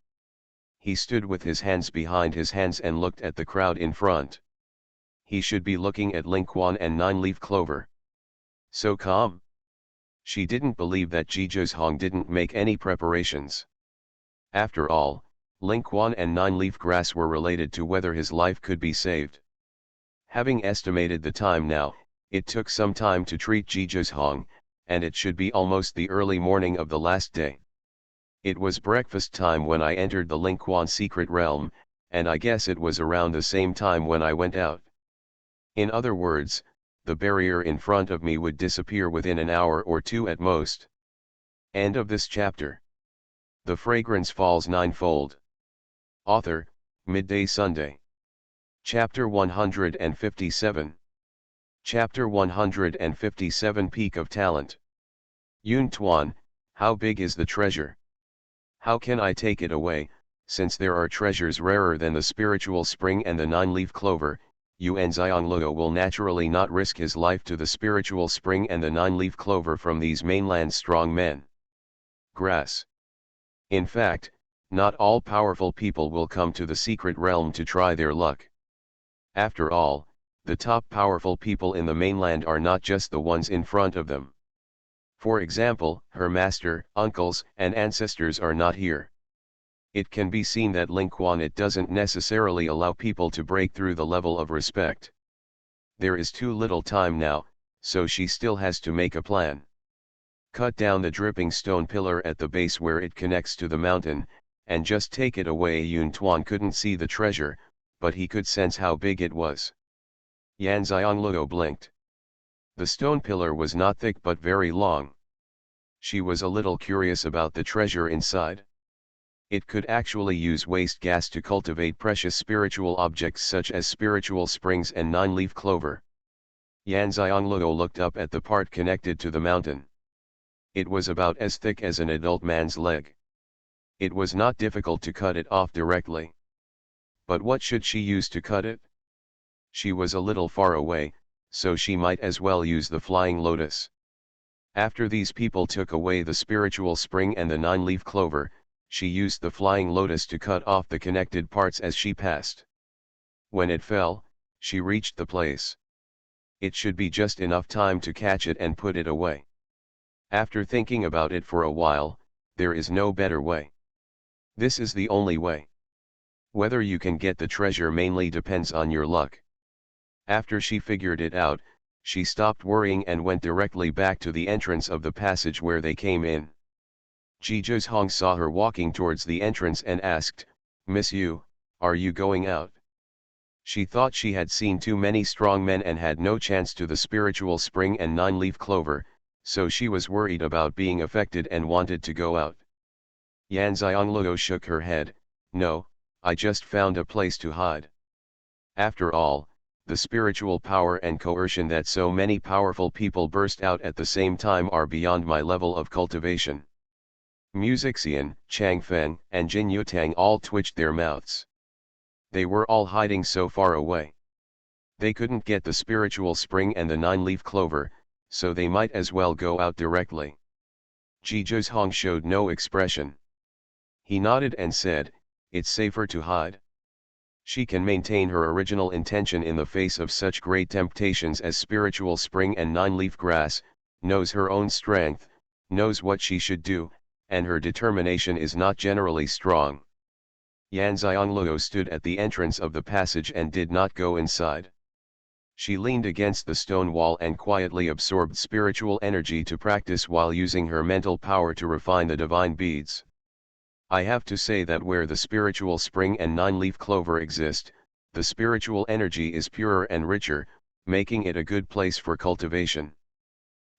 He stood with his hands behind his hands and looked at the crowd in front. He should be looking at Lingquan and 9-leaf clover. So calm. She didn't believe that Jizhong didn't make any preparations. After all, Lingquan and 9-leaf grass were related to whether his life could be saved. Having estimated the time now, it took some time to treat Jizhong, and it should be almost the early morning of the last day. It was breakfast time when I entered the Lingquan secret realm, and I guess it was around the same time when I went out. In other words, the barrier in front of me would disappear within an hour or two at most. End of this chapter. The Fragrance Falls Ninefold. Author, Midday Sunday. Chapter 157. Chapter 157 Peak of Talent. Yun Tuan, how big is the treasure? How can I take it away? Since there are treasures rarer than the spiritual spring and the nine-leaf clover, Xuanhuan will naturally not risk his life to the spiritual spring and the nine-leaf clover from these mainland strong men. Grass. In fact, not all powerful people will come to the secret realm to try their luck. After all, the top powerful people in the mainland are not just the ones in front of them. For example, her master, uncles, and ancestors are not here. It can be seen that Lingquan doesn't necessarily allow people to break through the level of respect. There is too little time now, so she still has to make a plan. Cut down the dripping stone pillar at the base where it connects to the mountain, and just take it away. Yun Tuan couldn't see the treasure, but he could sense how big it was. Yan Xiangluo blinked. The stone pillar was not thick but very long. She was a little curious about the treasure inside. It could actually use waste gas to cultivate precious spiritual objects such as spiritual springs and nine-leaf clover. Yan Xiangluo looked up at the part connected to the mountain. It was about as thick as an adult man's leg. It was not difficult to cut it off directly. But what should she use to cut it? She was a little far away, so she might as well use the flying lotus. After these people took away the spiritual spring and the nine-leaf clover, she used the flying lotus to cut off the connected parts as she passed. When it fell, she reached the place. It should be just enough time to catch it and put it away. After thinking about it for a while, there is no better way. This is the only way. Whether you can get the treasure mainly depends on your luck. After she figured it out, she stopped worrying and went directly back to the entrance of the passage where they came in. Ji Zhong saw her walking towards the entrance and asked, "Miss Yu, are you going out?" She thought she had seen too many strong men and had no chance to the spiritual spring and nine-leaf clover, so she was worried about being affected and wanted to go out. Yan Xiangluo shook her head, "No, I just found a place to hide." After all, the spiritual power and coercion that so many powerful people burst out at the same time are beyond my level of cultivation. Musixian, Chang Feng, and Jin Yutang all twitched their mouths. They were all hiding so far away. They couldn't get the spiritual spring and the nine-leaf clover, so they might as well go out directly. Ji Zhong showed no expression. He nodded and said, "It's safer to hide." She can maintain her original intention in the face of such great temptations as spiritual spring and nine-leaf grass, knows her own strength, knows what she should do, and her determination is not generally strong. Yan Xiangluo stood at the entrance of the passage and did not go inside. She leaned against the stone wall and quietly absorbed spiritual energy to practice while using her mental power to refine the divine beads. I have to say that where the spiritual spring and nine-leaf clover exist, the spiritual energy is purer and richer, making it a good place for cultivation.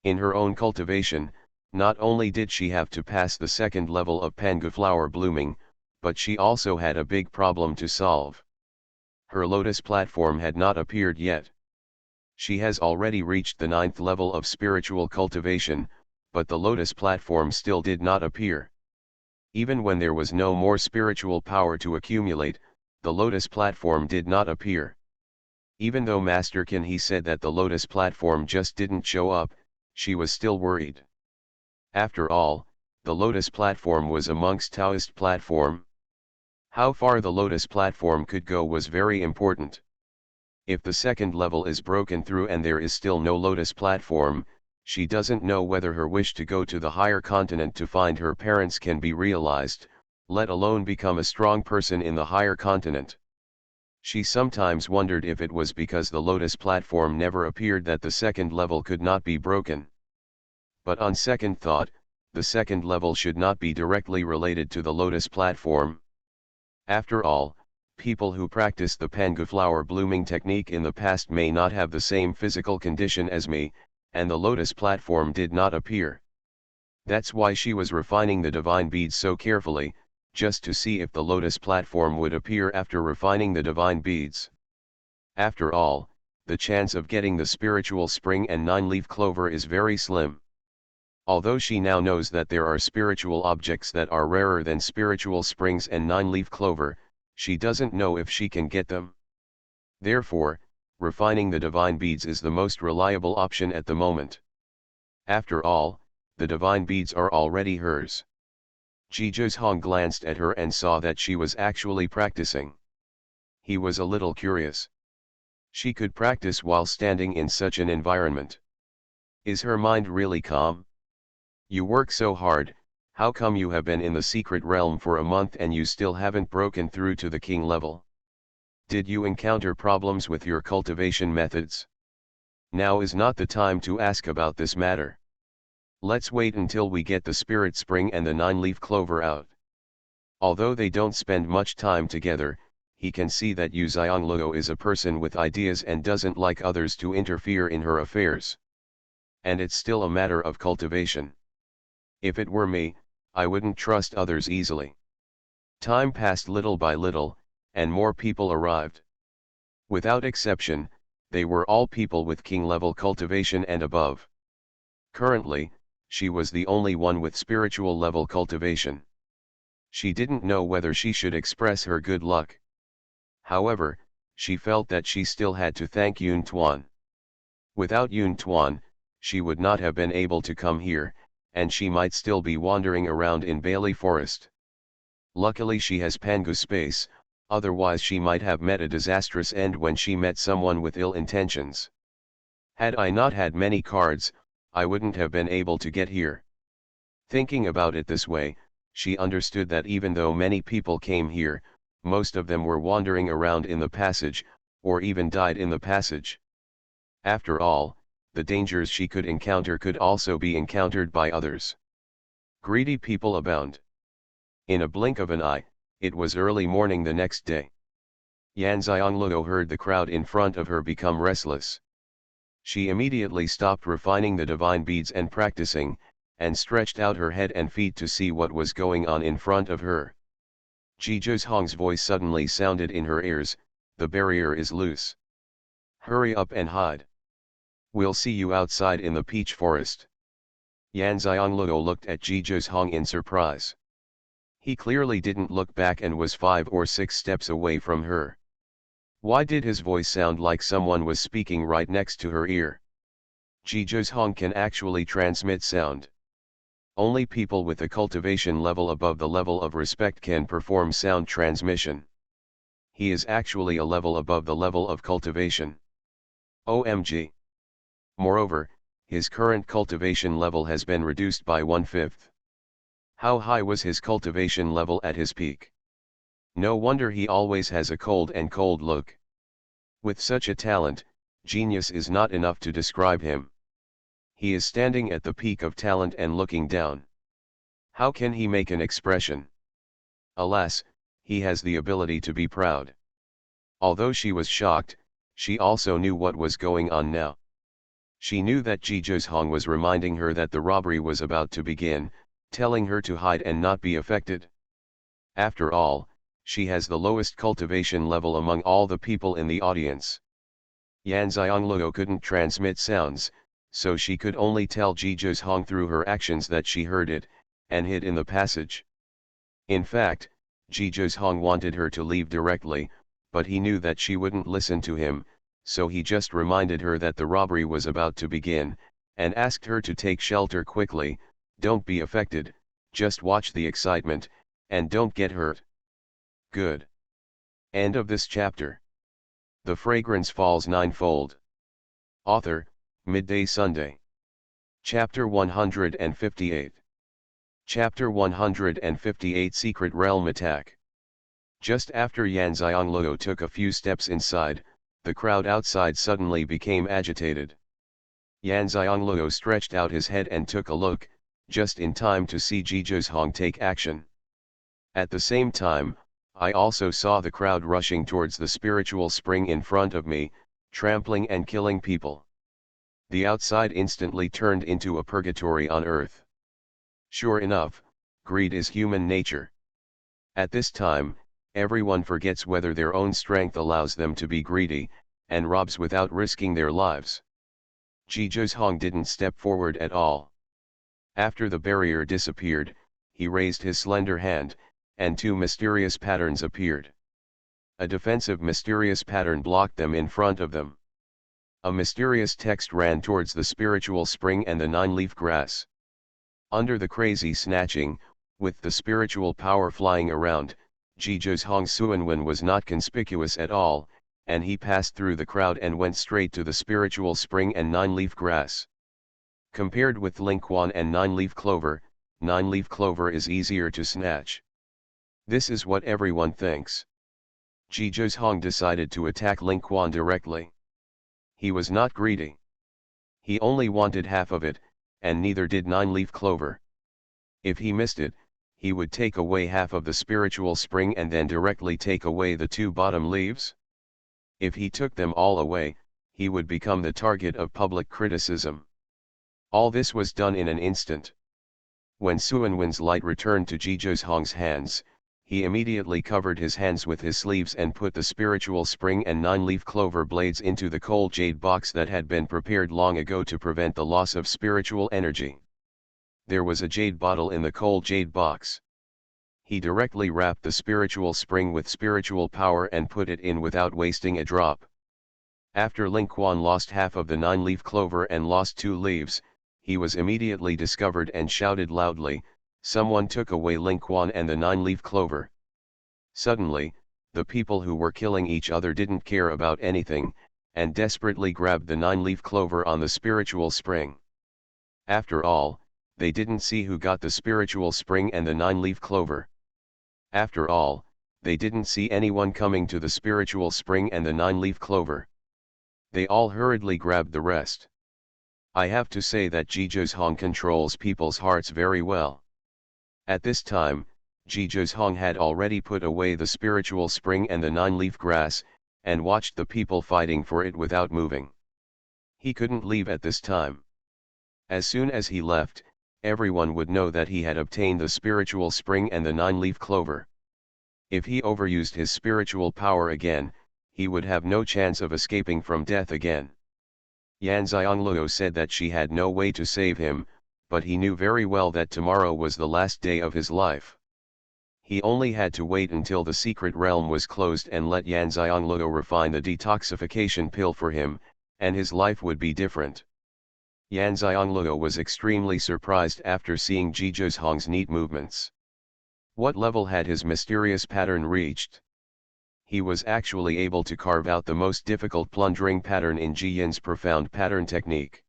In her own cultivation, not only did she have to pass the second level of Pangu flower blooming, but she also had a big problem to solve. Her lotus platform had not appeared yet. She has already reached the 9th level of spiritual cultivation, but the lotus platform still did not appear. Even when there was no more spiritual power to accumulate, the lotus platform did not appear. Even though Master Qin he said that the lotus platform just didn't show up, she was still worried. After all, the lotus platform was amongst Taoist platform. How far the lotus platform could go was very important. If the second level is broken through and there is still no lotus platform, she doesn't know whether her wish to go to the higher continent to find her parents can be realized, let alone become a strong person in the higher continent. She sometimes wondered if it was because the lotus platform never appeared that the second level could not be broken. But on second thought, the second level should not be directly related to the lotus platform. After all, people who practice the Pangu flower blooming technique in the past may not have the same physical condition as me, and the lotus platform did not appear. That's why she was refining the divine beads so carefully, just to see if the lotus platform would appear after refining the divine beads. After all, the chance of getting the spiritual spring and nine-leaf clover is very slim. Although she now knows that there are spiritual objects that are rarer than spiritual springs and nine-leaf clover, she doesn't know if she can get them. Therefore, refining the divine beads is the most reliable option at the moment. After all, the divine beads are already hers. Zhizhong glanced at her and saw that she was actually practicing. He was a little curious. She could practice while standing in such an environment. Is her mind really calm? You work so hard, how come you have been in the secret realm for a month and you still haven't broken through to the king level? Did you encounter problems with your cultivation methods? Now is not the time to ask about this matter. Let's wait until we get the spirit spring and the nine-leaf clover out. Although they don't spend much time together, he can see that Yu Xianglou is a person with ideas and doesn't like others to interfere in her affairs. And it's still a matter of cultivation. If it were me, I wouldn't trust others easily. Time passed little by little, and more people arrived. Without exception, they were all people with king-level cultivation and above. Currently, she was the only one with spiritual level cultivation. She didn't know whether she should express her good luck. However, she felt that she still had to thank Yun Tuan. Without Yun Tuan, she would not have been able to come here, and she might still be wandering around in Bailey Forest. Luckily she has Pangu space, otherwise she might have met a disastrous end when she met someone with ill intentions. Had I not had many cards, I wouldn't have been able to get here. Thinking about it this way, she understood that even though many people came here, most of them were wandering around in the passage, or even died in the passage. After all, the dangers she could encounter could also be encountered by others. Greedy people abound. In a blink of an eye, it was early morning the next day. Yan Xianglou heard the crowd in front of her become restless. She immediately stopped refining the divine beads and practicing, and stretched out her head and feet to see what was going on in front of her. Zhizhong's voice suddenly sounded in her ears, "The barrier is loose. Hurry up and hide. We'll see you outside in the peach forest." Yan Xianglou looked at Zhizhong in surprise. He clearly didn't look back and was 5 or 6 steps away from her. Why did his voice sound like someone was speaking right next to her ear? Zhizhong can actually transmit sound. Only people with a cultivation level above the level of respect can perform sound transmission. He is actually a level above the level of cultivation. OMG. Moreover, his current cultivation level has been reduced by 1/5. How high was his cultivation level at his peak? No wonder he always has a cold look. With such a talent, genius is not enough to describe him. He is standing at the peak of talent and looking down. How can he make an expression? Alas, he has the ability to be proud. Although she was shocked, she also knew what was going on now. She knew that Zhizhong was reminding her that the robbery was about to begin, telling her to hide and not be affected. After all, she has the lowest cultivation level among all the people in the audience. Yan Xianglou couldn't transmit sounds, so she could only tell Zhizhong through her actions that she heard it, and hid in the passage. In fact, Zhizhong wanted her to leave directly, but he knew that she wouldn't listen to him, so he just reminded her that the robbery was about to begin, and asked her to take shelter quickly. Don't be affected, just watch the excitement, and don't get hurt. Good. End of this chapter. The Fragrance Falls Ninefold. Author, Midday Sunday. Chapter 158. Chapter 158 Secret Realm Attack. Just after Yan Xianglou took a few steps inside, the crowd outside suddenly became agitated. Yan Xianglou stretched out his head and took a look, just in time to see Zhizhong take action. At the same time, I also saw the crowd rushing towards the spiritual spring in front of me, trampling and killing people. The outside instantly turned into a purgatory on earth. Sure enough, greed is human nature. At this time, everyone forgets whether their own strength allows them to be greedy, and robs without risking their lives. Zhizhong didn't step forward at all. After the barrier disappeared, he raised his slender hand, and two mysterious patterns appeared. A defensive mysterious pattern blocked them in front of them. A mysterious text ran towards the spiritual spring and the nine-leaf grass. Under the crazy snatching, with the spiritual power flying around, Jiju's Hong Xuanhuan was not conspicuous at all, and he passed through the crowd and went straight to the spiritual spring and nine-leaf grass. Compared with Lingquan and nine-leaf clover is easier to snatch. This is what everyone thinks. Jiju's Hong decided to attack Lingquan directly. He was not greedy. He only wanted half of it, and neither did nine-leaf clover. If he missed it, he would take away half of the spiritual spring and then directly take away the two bottom leaves. If he took them all away, he would become the target of public criticism. All this was done in an instant. When Xuanhuan's light returned to Jiju's Hong's hands, he immediately covered his hands with his sleeves and put the spiritual spring and nine-leaf clover blades into the cold jade box that had been prepared long ago to prevent the loss of spiritual energy. There was a jade bottle in the cold jade box. He directly wrapped the spiritual spring with spiritual power and put it in without wasting a drop. After Lingquan lost half of the nine-leaf clover and lost 2 leaves, he was immediately discovered and shouted loudly, "Someone took away Lingquan and the nine-leaf clover." Suddenly, the people who were killing each other didn't care about anything, and desperately grabbed the nine-leaf clover on the spiritual spring. After all, they didn't see who got the spiritual spring and the nine-leaf clover. After all, they didn't see anyone coming to the spiritual spring and the nine-leaf clover. They all hurriedly grabbed the rest. I have to say that Jiju's Hong controls people's hearts very well. At this time, Jiju's Hong had already put away the spiritual spring and the nine-leaf grass, and watched the people fighting for it without moving. He couldn't leave at this time. As soon as he left, everyone would know that he had obtained the spiritual spring and the nine-leaf clover. If he overused his spiritual power again, he would have no chance of escaping from death again. Yan Xianglio said that she had no way to save him, but he knew very well that tomorrow was the last day of his life. He only had to wait until the secret realm was closed and let Yan Xianglio refine the detoxification pill for him, and his life would be different. Yan Xianglio was extremely surprised after seeing Jiju's Hong's neat movements. What level had his mysterious pattern reached? He was actually able to carve out the most difficult plundering pattern in Ji Yin's profound pattern technique.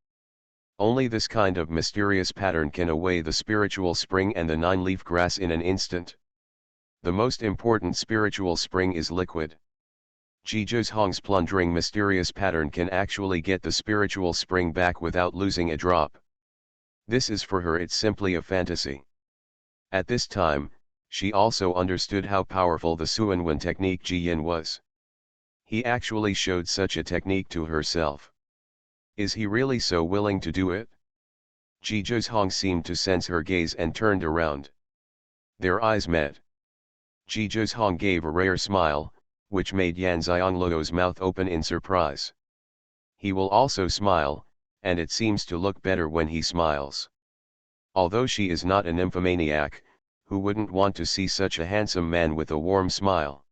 Only this kind of mysterious pattern can away the spiritual spring and the nine-leaf grass in an instant. The most important spiritual spring is liquid. Jiju's Hong's plundering mysterious pattern can actually get the spiritual spring back without losing a drop. This is for her, it's simply a fantasy. At this time, she also understood how powerful the Xuanhuan technique Ji Yin was. He actually showed such a technique to herself. Is he really so willing to do it? Jiju's Hong seemed to sense her gaze and turned around. Their eyes met. Jiju's Hong gave a rare smile, which made Yan Xianglio's mouth open in surprise. He will also smile, and it seems to look better when he smiles. Although she is not a nymphomaniac, who wouldn't want to see such a handsome man with a warm smile?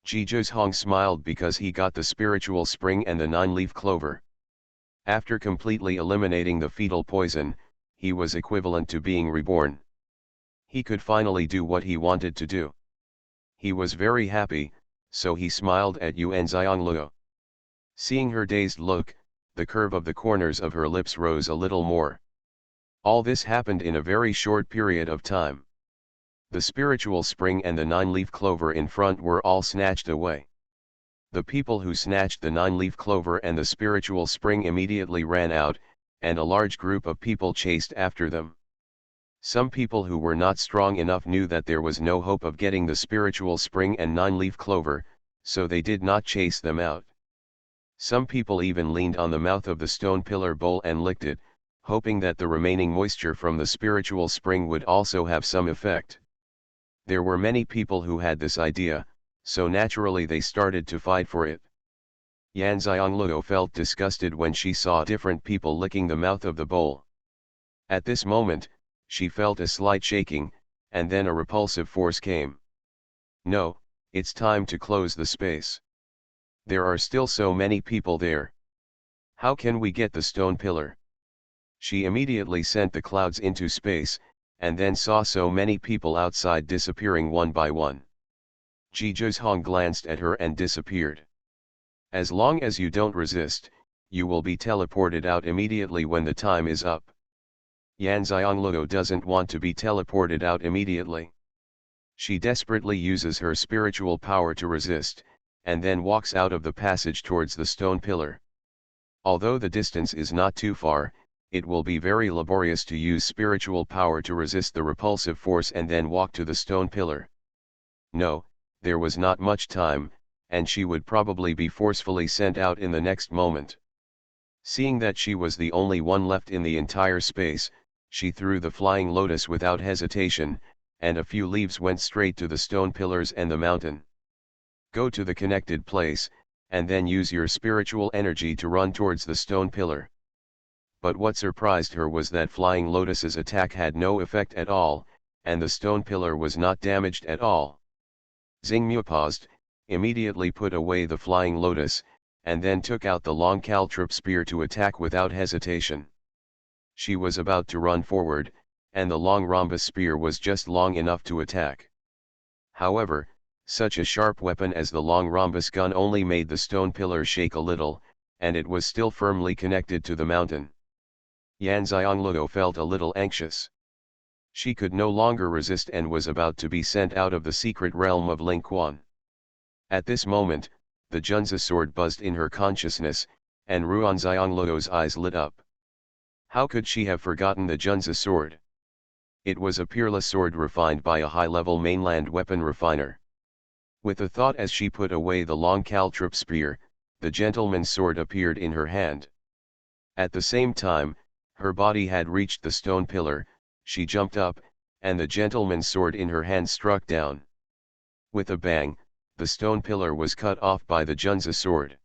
Jiju's Hong smiled because he got the spiritual spring and the nine-leaf clover. After completely eliminating the fetal poison, he was equivalent to being reborn. He could finally do what he wanted to do. He was very happy, so he smiled at Yan Xianglio. Seeing her dazed look, the curve of the corners of her lips rose a little more. All this happened in a very short period of time. The spiritual spring and the nine-leaf clover in front were all snatched away. The people who snatched the nine-leaf clover and the spiritual spring immediately ran out, and a large group of people chased after them. Some people who were not strong enough knew that there was no hope of getting the spiritual spring and nine-leaf clover, so they did not chase them out. Some people even leaned on the mouth of the stone pillar bowl and licked it, hoping that the remaining moisture from the spiritual spring would also have some effect. There were many people who had this idea, so naturally they started to fight for it. Yan Xianglio felt disgusted when she saw different people licking the mouth of the bowl. At this moment, she felt a slight shaking, and then a repulsive force came. No, it's time to close the space. There are still so many people there. How can we get the stone pillar? She immediately sent the clouds into space, and then saw so many people outside disappearing one by one. Ji Zhozhong glanced at her and disappeared. As long as you don't resist, you will be teleported out immediately when the time is up. Yan Xiangluo doesn't want to be teleported out immediately. She desperately uses her spiritual power to resist, and then walks out of the passage towards the stone pillar. Although the distance is not too far, it will be very laborious to use spiritual power to resist the repulsive force and then walk to the stone pillar. No, there was not much time, and she would probably be forcefully sent out in the next moment. Seeing that she was the only one left in the entire space, she threw the flying lotus without hesitation, and a few leaves went straight to the stone pillars and the mountain. Go to the connected place, and then use your spiritual energy to run towards the stone pillar. But what surprised her was that Flying Lotus's attack had no effect at all, and the stone pillar was not damaged at all. Xingmu paused, immediately put away the Flying Lotus, and then took out the long caltrop spear to attack without hesitation. She was about to run forward, and the long rhombus spear was just long enough to attack. However, such a sharp weapon as the long rhombus gun only made the stone pillar shake a little, and it was still firmly connected to the mountain. Yan Xiangluo felt a little anxious. She could no longer resist and was about to be sent out of the secret realm of Lingquan. At this moment, the Junzi sword buzzed in her consciousness, and Ruan Xiangluo's eyes lit up. How could she have forgotten the Junzi sword? It was a peerless sword refined by a high-level mainland weapon refiner. With a thought as she put away the long caltrop spear, the gentleman's sword appeared in her hand. At the same time, her body had reached the stone pillar, she jumped up, and the gentleman's sword in her hand struck down. With a bang, the stone pillar was cut off by the Junzi sword.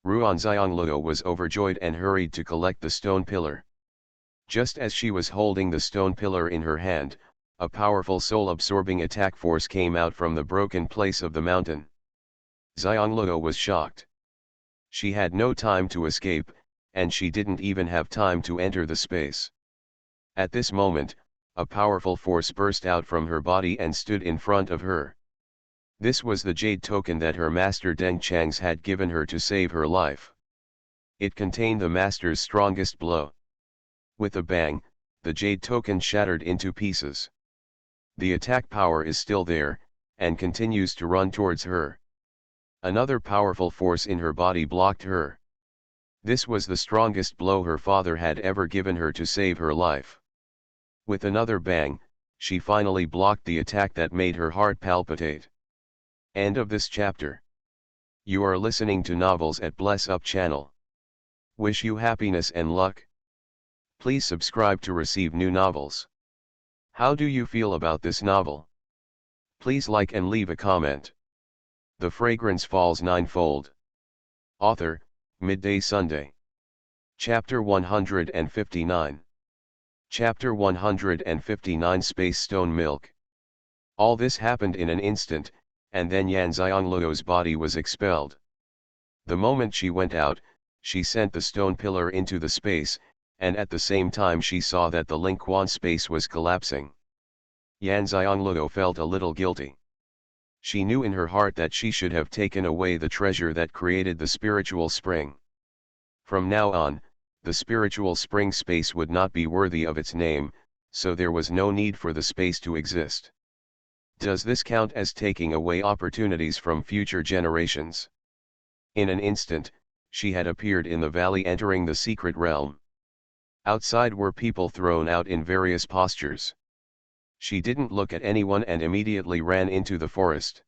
Ruan Xiangluo was overjoyed and hurried to collect the stone pillar. Just as she was holding the stone pillar in her hand, a powerful soul-absorbing attack force came out from the broken place of the mountain. Xiangluo was shocked. She had no time to escape, and she didn't even have time to enter the space. At this moment, a powerful force burst out from her body and stood in front of her. This was the jade token that her master Deng Chang's had given her to save her life. It contained the master's strongest blow. With a bang, the jade token shattered into pieces. The attack power is still there, and continues to run towards her. Another powerful force in her body blocked her. This was the strongest blow her father had ever given her to save her life. With another bang, she finally blocked the attack that made her heart palpitate. End of this chapter. You are listening to Novels at Bless Up channel. Wish you happiness and luck. Please subscribe to receive new novels. How do you feel about this novel? Please like and leave a comment. The Fragrance Falls Ninefold. Author, Midday Sunday. Chapter 159. Chapter 159 Space Stone Milk. All this happened in an instant, and then Yan Xiangluo's body was expelled. The moment she went out, she sent the stone pillar into the space, and at the same time she saw that the Lingquan space was collapsing. Yan Xiangluo felt a little guilty. She knew in her heart that she should have taken away the treasure that created the spiritual spring. From now on, the spiritual spring space would not be worthy of its name, so there was no need for the space to exist. Does this count as taking away opportunities from future generations? In an instant, she had appeared in the valley entering the secret realm. Outside were people thrown out in various postures. She didn't look at anyone and immediately ran into the forest.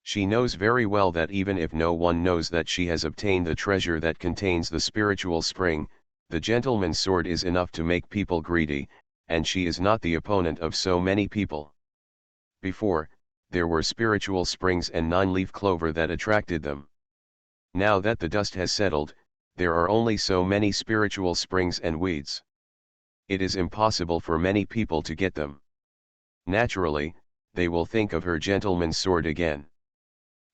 She knows very well that even if no one knows that she has obtained the treasure that contains the spiritual spring, the gentleman's sword is enough to make people greedy, and she is not the opponent of so many people. Before, there were spiritual springs and nine-leaf clover that attracted them. Now that the dust has settled, there are only so many spiritual springs and weeds. It is impossible for many people to get them. Naturally, they will think of her gentleman's sword again.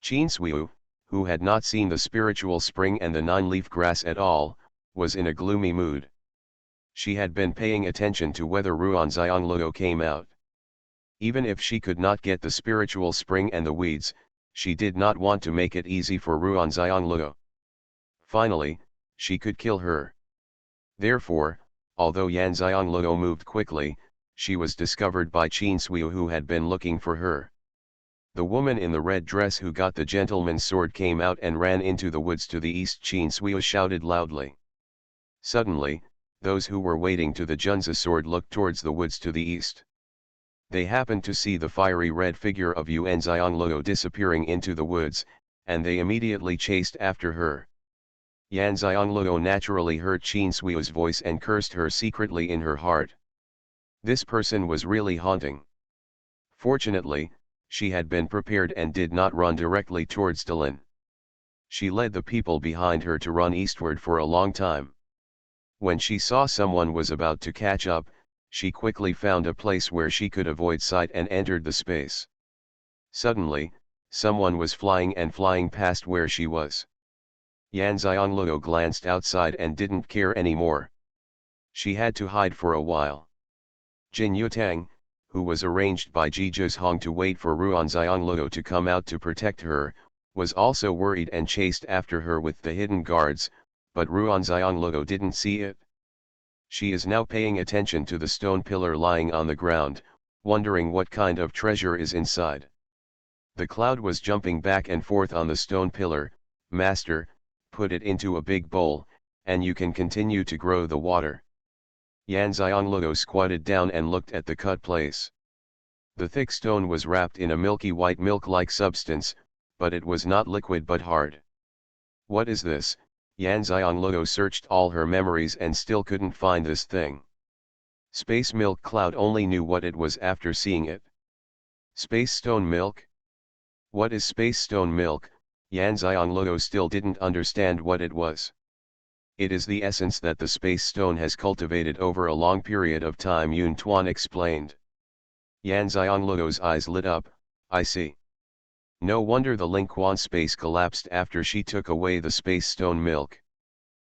Xianxia, who had not seen the spiritual spring and the nine-leaf grass at all, was in a gloomy mood. She had been paying attention to whether Xuanhuan came out. Even if she could not get the spiritual spring and the weeds, she did not want to make it easy for Xuanhuan. Finally, she could kill her. Therefore, although Xuanhuan moved quickly, she was discovered by Xianxia, who had been looking for her. The woman in the red dress who got the gentleman's sword came out and ran into the woods to the east. Xianxia shouted loudly. Suddenly, those who were waiting to the Junzi sword looked towards the woods to the east. They happened to see the fiery red figure of Xuanhuan disappearing into the woods, and they immediately chased after her. Xuanhuan naturally heard Xianxia's voice and cursed her secretly in her heart. This person was really haunting. Fortunately, she had been prepared and did not run directly towards Dillon. She led the people behind her to run eastward for a long time. When she saw someone was about to catch up, she quickly found a place where she could avoid sight and entered the space. Suddenly, someone was flying past where she was. Xuanhuan glanced outside and didn't care anymore. She had to hide for a while. Jin Yutang, who was arranged by Ji Zhizhong to wait for Xuanhuan to come out to protect her, was also worried and chased after her with the hidden guards, but Xuanhuan didn't see it. She is now paying attention to the stone pillar lying on the ground, wondering what kind of treasure is inside. The cloud was jumping back and forth on the stone pillar. Master, put it into a big bowl, and you can continue to grow the water. Xuanhuan squatted down and looked at the cut place. The thick stone was wrapped in a milky white milk-like substance, but it was not liquid but hard. What is this? Xuanhuan searched all her memories and still couldn't find this thing. Space milk cloud only knew what it was after seeing it. Space stone milk? What is space stone milk? Xuanhuan still didn't understand what it was. It is the essence that the space stone has cultivated over a long period of time, Yun Tuan explained. Xuanhuan's eyes lit up. I see. No wonder the Lingquan space collapsed after she took away the space stone milk.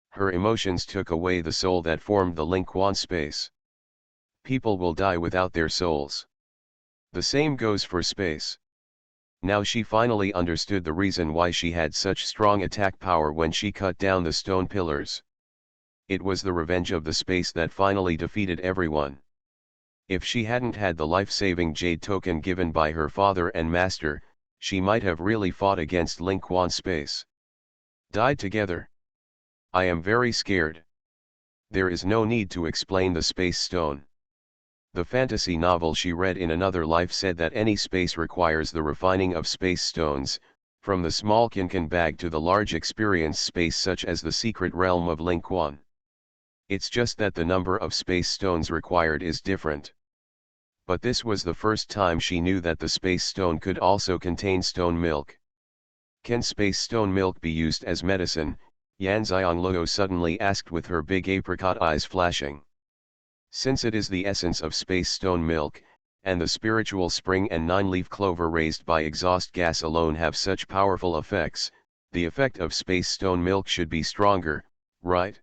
Her emotions took away the soul that formed the Lingquan space. People will die without their souls. The same goes for space. Now she finally understood the reason why she had such strong attack power when she cut down the stone pillars. It was the revenge of the space that finally defeated everyone. If she hadn't had the life-saving jade token given by her father and master, she might have really fought against Lingquan space. Died together. I am very scared. There is no need to explain the space stone. The fantasy novel she read in another life said that any space requires the refining of space stones, from the small Kinkan bag to the large experience space such as the secret realm of Lingquan. It's just that the number of space stones required is different. But this was the first time she knew that the space stone could also contain stone milk. Can space stone milk be used as medicine? Xuanhuan suddenly asked with her big apricot eyes flashing. Since it is the essence of space stone milk, and the spiritual spring and nine-leaf clover raised by exhaust gas alone have such powerful effects, the effect of space stone milk should be stronger, right?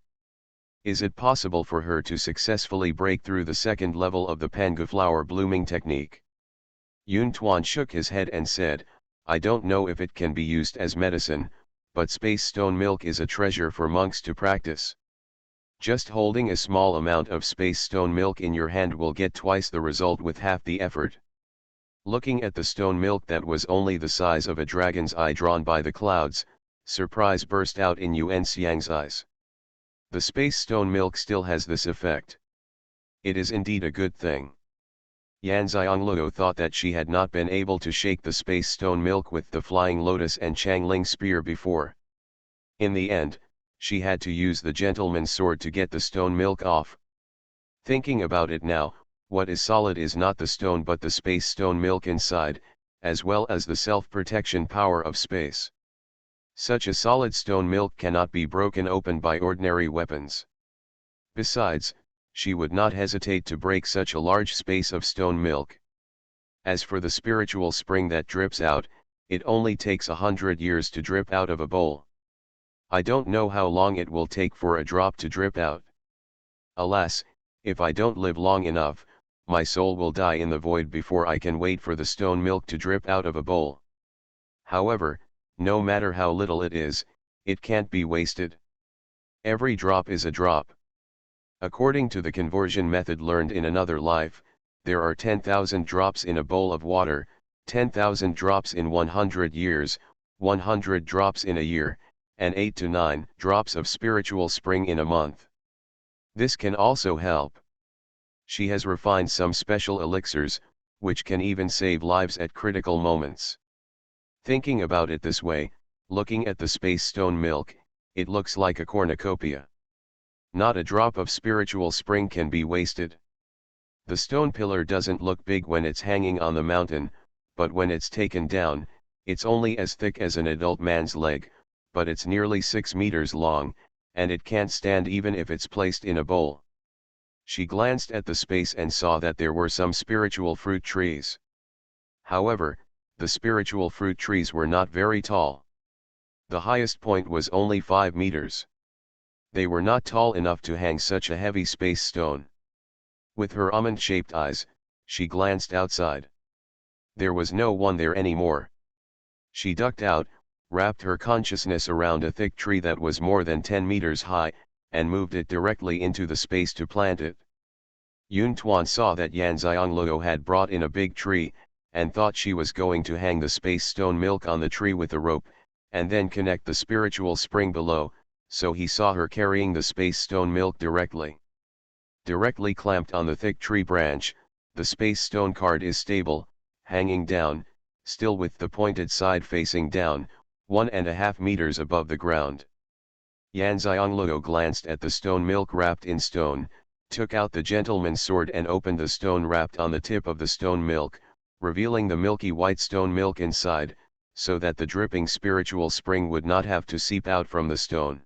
Is it possible for her to successfully break through the second level of the Pangu flower blooming technique? Yun Tuan shook his head and said, I don't know if it can be used as medicine, but space stone milk is a treasure for monks to practice. Just holding a small amount of space stone milk in your hand will get twice the result with half the effort. Looking at the stone milk that was only the size of a dragon's eye drawn by the clouds, surprise burst out in Xiang's eyes. The space stone milk still has this effect. It is indeed a good thing. Xuanhuan thought that she had not been able to shake the space stone milk with the flying lotus and Changling spear before. In the end, she had to use the gentleman's sword to get the stone milk off. Thinking about it now, what is solid is not the stone but the space stone milk inside, as well as the self-protection power of space. Such a solid stone milk cannot be broken open by ordinary weapons. Besides, she would not hesitate to break such a large space of stone milk. As for the spiritual spring that drips out, it only takes 100 years to drip out of a bowl. I don't know how long it will take for a drop to drip out. Alas, if I don't live long enough, my soul will die in the void before I can wait for the stone milk to drip out of a bowl. However, no matter how little it is, it can't be wasted. Every drop is a drop. According to the conversion method learned in another life, there are 10,000 drops in a bowl of water, 10,000 drops in 100 years, 100 drops in a year, and 8 to 9 drops of spiritual spring in a month. This can also help. She has refined some special elixirs, which can even save lives at critical moments. Thinking about it this way, looking at the space stone milk, it looks like a cornucopia. Not a drop of spiritual spring can be wasted. The stone pillar doesn't look big when it's hanging on the mountain, but when it's taken down, it's only as thick as an adult man's leg, but it's nearly 6 meters long, and it can't stand even if it's placed in a bowl. She glanced at the space and saw that there were some spiritual fruit trees. However, the spiritual fruit trees were not very tall. The highest point was only 5 meters. They were not tall enough to hang such a heavy space stone. With her almond-shaped eyes, she glanced outside. There was no one there anymore. She ducked out, wrapped her consciousness around a thick tree that was more than 10 meters high, and moved it directly into the space to plant it. Xuanhuan saw that Xianxia had brought in a big tree, and thought she was going to hang the space stone milk on the tree with a rope, and then connect the spiritual spring below, so he saw her carrying the space stone milk directly. Directly clamped on the thick tree branch, the space stone card is stable, hanging down, still with the pointed side facing down, 1.5 meters above the ground. Xianxia glanced at the stone milk wrapped in stone, took out the gentleman's sword and opened the stone wrapped on the tip of the stone milk, revealing the milky white stone milk inside, so that the dripping spiritual spring would not have to seep out from the stone.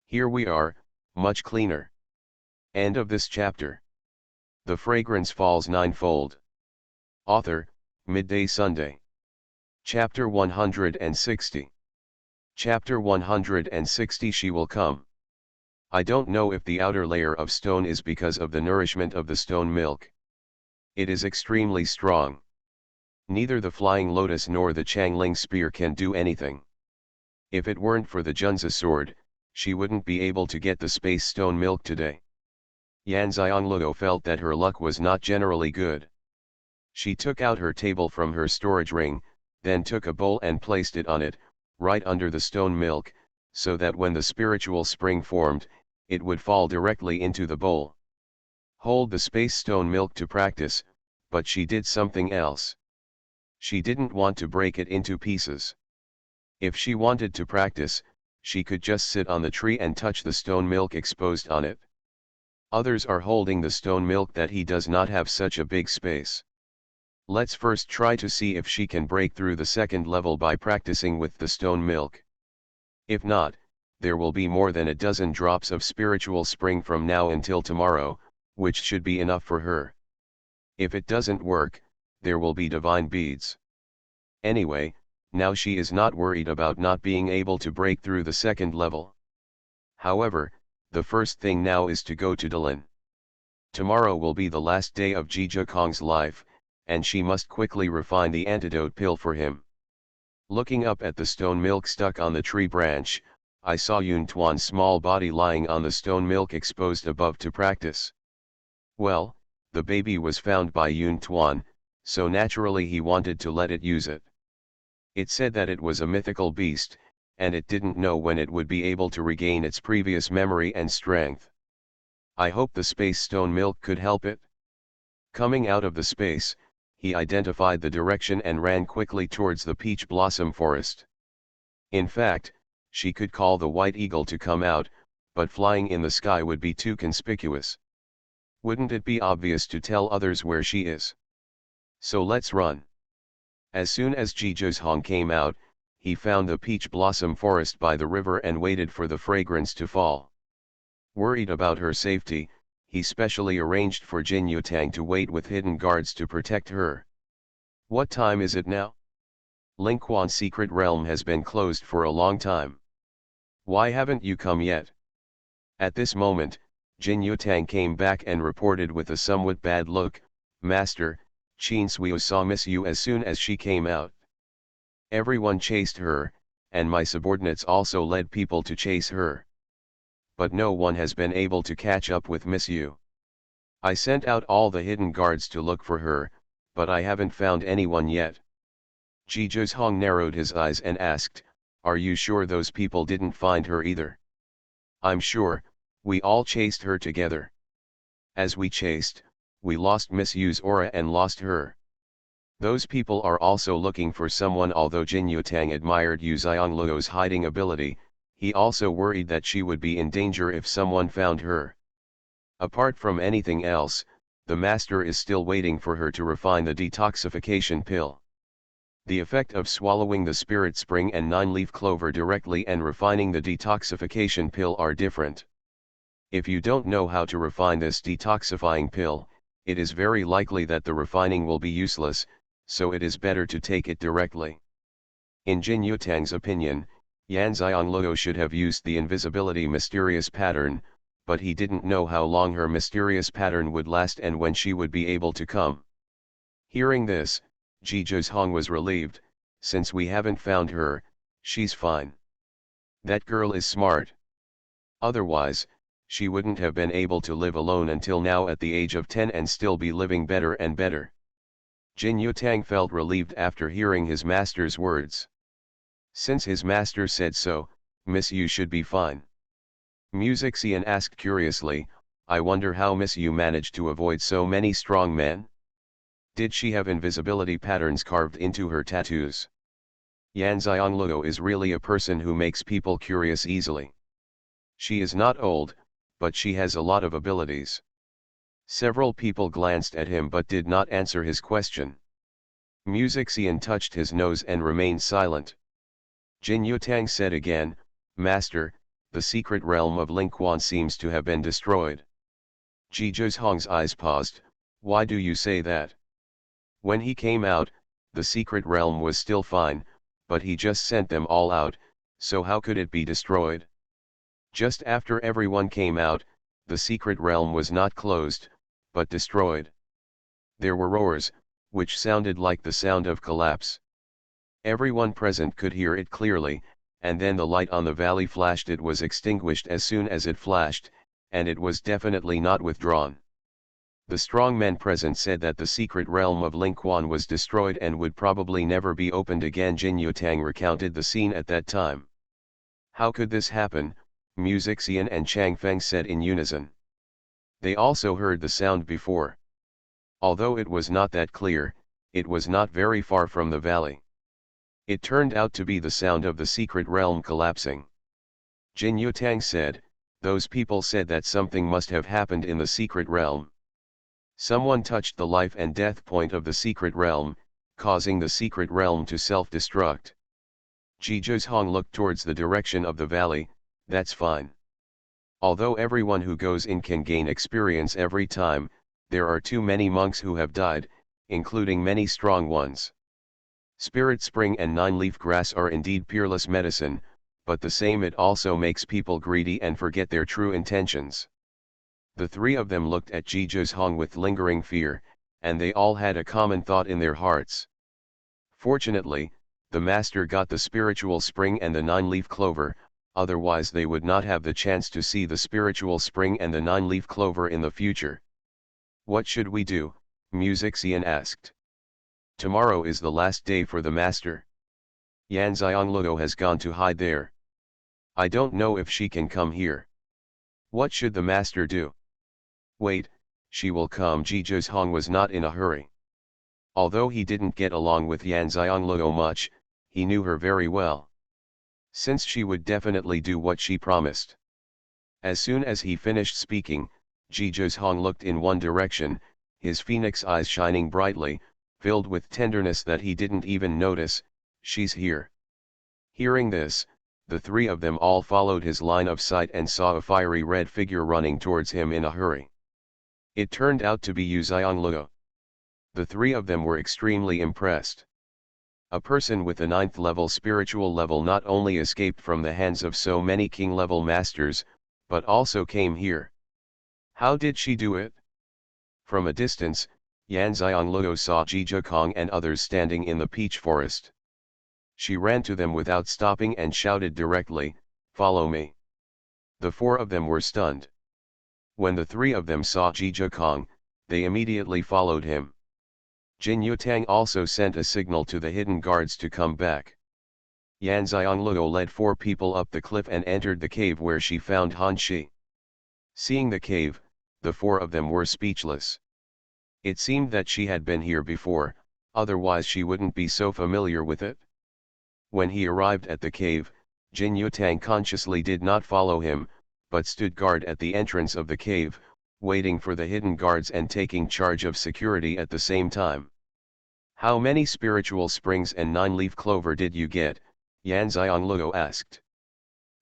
Here we are, much cleaner. End of this chapter. The Fragrance Falls Ninefold. Author, Midday Sunday. Chapter 160. Chapter 160. She will come. I don't know if the outer layer of stone is because of the nourishment of the stone milk. It is extremely strong. Neither the flying lotus nor the Changling spear can do anything. If it weren't for the Junzi sword, she wouldn't be able to get the space stone milk today. Xianxia felt that her luck was not generally good. She took out her table from her storage ring, then took a bowl and placed it on it, right under the stone milk, so that when the spiritual spring formed, it would fall directly into the bowl. Hold the space stone milk to practice, but she did something else. She didn't want to break it into pieces. If she wanted to practice, she could just sit on the tree and touch the stone milk exposed on it. Others are holding the stone milk that he does not have such a big space. Let's first try to see if she can break through the second level by practicing with the stone milk. If not, there will be more than a dozen drops of spiritual spring from now until tomorrow, which should be enough for her. If it doesn't work, there will be divine beads. Anyway, now she is not worried about not being able to break through the second level. However, the first thing now is to go to Dalian. Tomorrow will be the last day of Jija Kong's life, and she must quickly refine the antidote pill for him. Looking up at the stone milk stuck on the tree branch, I saw Xuanhuan's small body lying on the stone milk exposed above to practice. Well, the baby was found by Xuanhuan, so naturally he wanted to let it use it. It said that it was a mythical beast, and it didn't know when it would be able to regain its previous memory and strength. I hope the space stone milk could help it. Coming out of the space, he identified the direction and ran quickly towards the peach blossom forest. In fact, she could call the white eagle to come out, but flying in the sky would be too conspicuous. Wouldn't it be obvious to tell others where she is? So let's run. As soon as Jijozhong came out, he found the peach blossom forest by the river and waited for the fragrance to fall. Worried about her safety, he specially arranged for Jin Yutang to wait with hidden guards to protect her. What time is it now? Lingquan's secret realm has been closed for a long time. Why haven't you come yet? At this moment, Jin Yutang came back and reported with a somewhat bad look, Master, Qin Suiu saw Miss Yu as soon as she came out. Everyone chased her, and my subordinates also led people to chase her. But no one has been able to catch up with Miss Yu. I sent out all the hidden guards to look for her, but I haven't found anyone yet. Ji Zhong narrowed his eyes and asked, are you sure those people didn't find her either? I'm sure, we all chased her together. As we chased, we lost Miss Yu's aura and lost her. Those people are also looking for someone. Although Jin Yutang admired Yu Xiongluo's hiding ability, he also worried that she would be in danger if someone found her. Apart from anything else, the master is still waiting for her to refine the detoxification pill. The effect of swallowing the spirit spring and 9-leaf clover directly and refining the detoxification pill are different. If you don't know how to refine this detoxifying pill, it is very likely that the refining will be useless, so it is better to take it directly. In Jin Yutang's opinion, Yan Xiongluo should have used the invisibility mysterious pattern, but he didn't know how long her mysterious pattern would last and when she would be able to come. Hearing this, Ji Zhong was relieved. Since we haven't found her, she's fine. That girl is smart. Otherwise, she wouldn't have been able to live alone until now at the age of 10 and still be living better and better. Jin Yutang felt relieved after hearing his master's words. Since his master said so, Miss Yu should be fine. Xian asked curiously, I wonder how Miss Yu managed to avoid so many strong men? Did she have invisibility patterns carved into her tattoos? Yan Xiongluo is really a person who makes people curious easily. She is not old, but she has a lot of abilities. Several people glanced at him but did not answer his question. Xian touched his nose and remained silent. Jin Yutang said again, Master, the secret realm of Lingquan seems to have been destroyed. Ji Zhong's eyes paused, why do you say that? When he came out, the secret realm was still fine, but he just sent them all out, so how could it be destroyed? Just after everyone came out, the secret realm was not closed, but destroyed. There were roars, which sounded like the sound of collapse. Everyone present could hear it clearly, and then the light on the valley flashed. It was extinguished as soon as it flashed, and it was definitely not withdrawn. The strong men present said that the secret realm of Lingquan was destroyed and would probably never be opened again. Jin Yutang recounted the scene at that time. How could this happen? Xian and Chang Feng said in unison. They also heard the sound before. Although it was not that clear, it was not very far from the valley. It turned out to be the sound of the secret realm collapsing. Jin Yutang said, those people said that something must have happened in the secret realm. Someone touched the life and death point of the secret realm, causing the secret realm to self-destruct. Ji Zhong looked towards the direction of the valley. That's fine. Although everyone who goes in can gain experience every time, there are too many monks who have died, including many strong ones. Spirit spring and 9-leaf grass are indeed peerless medicine, but the same it also makes people greedy and forget their true intentions. The three of them looked at Ji Zhong with lingering fear, and they all had a common thought in their hearts. Fortunately, the master got the spiritual spring and the 9-leaf clover, otherwise they would not have the chance to see the spiritual spring and the 9-leaf clover in the future. What should we do? Xian asked. Tomorrow is the last day for the master. Yan Xiongluo has gone to hide there. I don't know if she can come here. What should the master do? Wait, she will come. Ji Zhong was not in a hurry. Although he didn't get along with Yan Xiongluo much, he knew her very well. Since she would definitely do what she promised. As soon as he finished speaking, Ji Zhong looked in one direction, his phoenix eyes shining brightly, filled with tenderness that he didn't even notice. She's here. Hearing this, the three of them all followed his line of sight and saw a fiery red figure running towards him in a hurry. It turned out to be Yu Xianluo. The three of them were extremely impressed. A person with a 9th level spiritual level not only escaped from the hands of so many king level masters, but also came here. How did she do it? From a distance, Yan Xianluo saw Jizhakong and others standing in the peach forest. She ran to them without stopping and shouted directly, "Follow me." The four of them were stunned. When the three of them saw Jizhakong, they immediately followed him. Jin Yutang also sent a signal to the hidden guards to come back. Yan Xianluo led four people up the cliff and entered the cave where she found Han Shi. Seeing the cave, the four of them were speechless. It seemed that she had been here before, otherwise she wouldn't be so familiar with it. When he arrived at the cave, Jin Yutang consciously did not follow him, but stood guard at the entrance of the cave, waiting for the hidden guards and taking charge of security at the same time. "How many spiritual springs and 9-leaf clover did you get?" Yan Xianluo asked.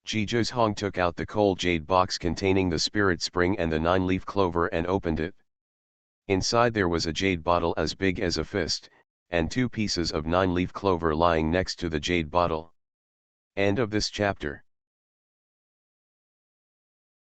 Jizhakong took out the cold jade box containing the spirit spring and the 9-leaf clover and opened it. Inside there was a jade bottle as big as a fist, and 2 pieces of 9-leaf clover lying next to the jade bottle. End of this chapter.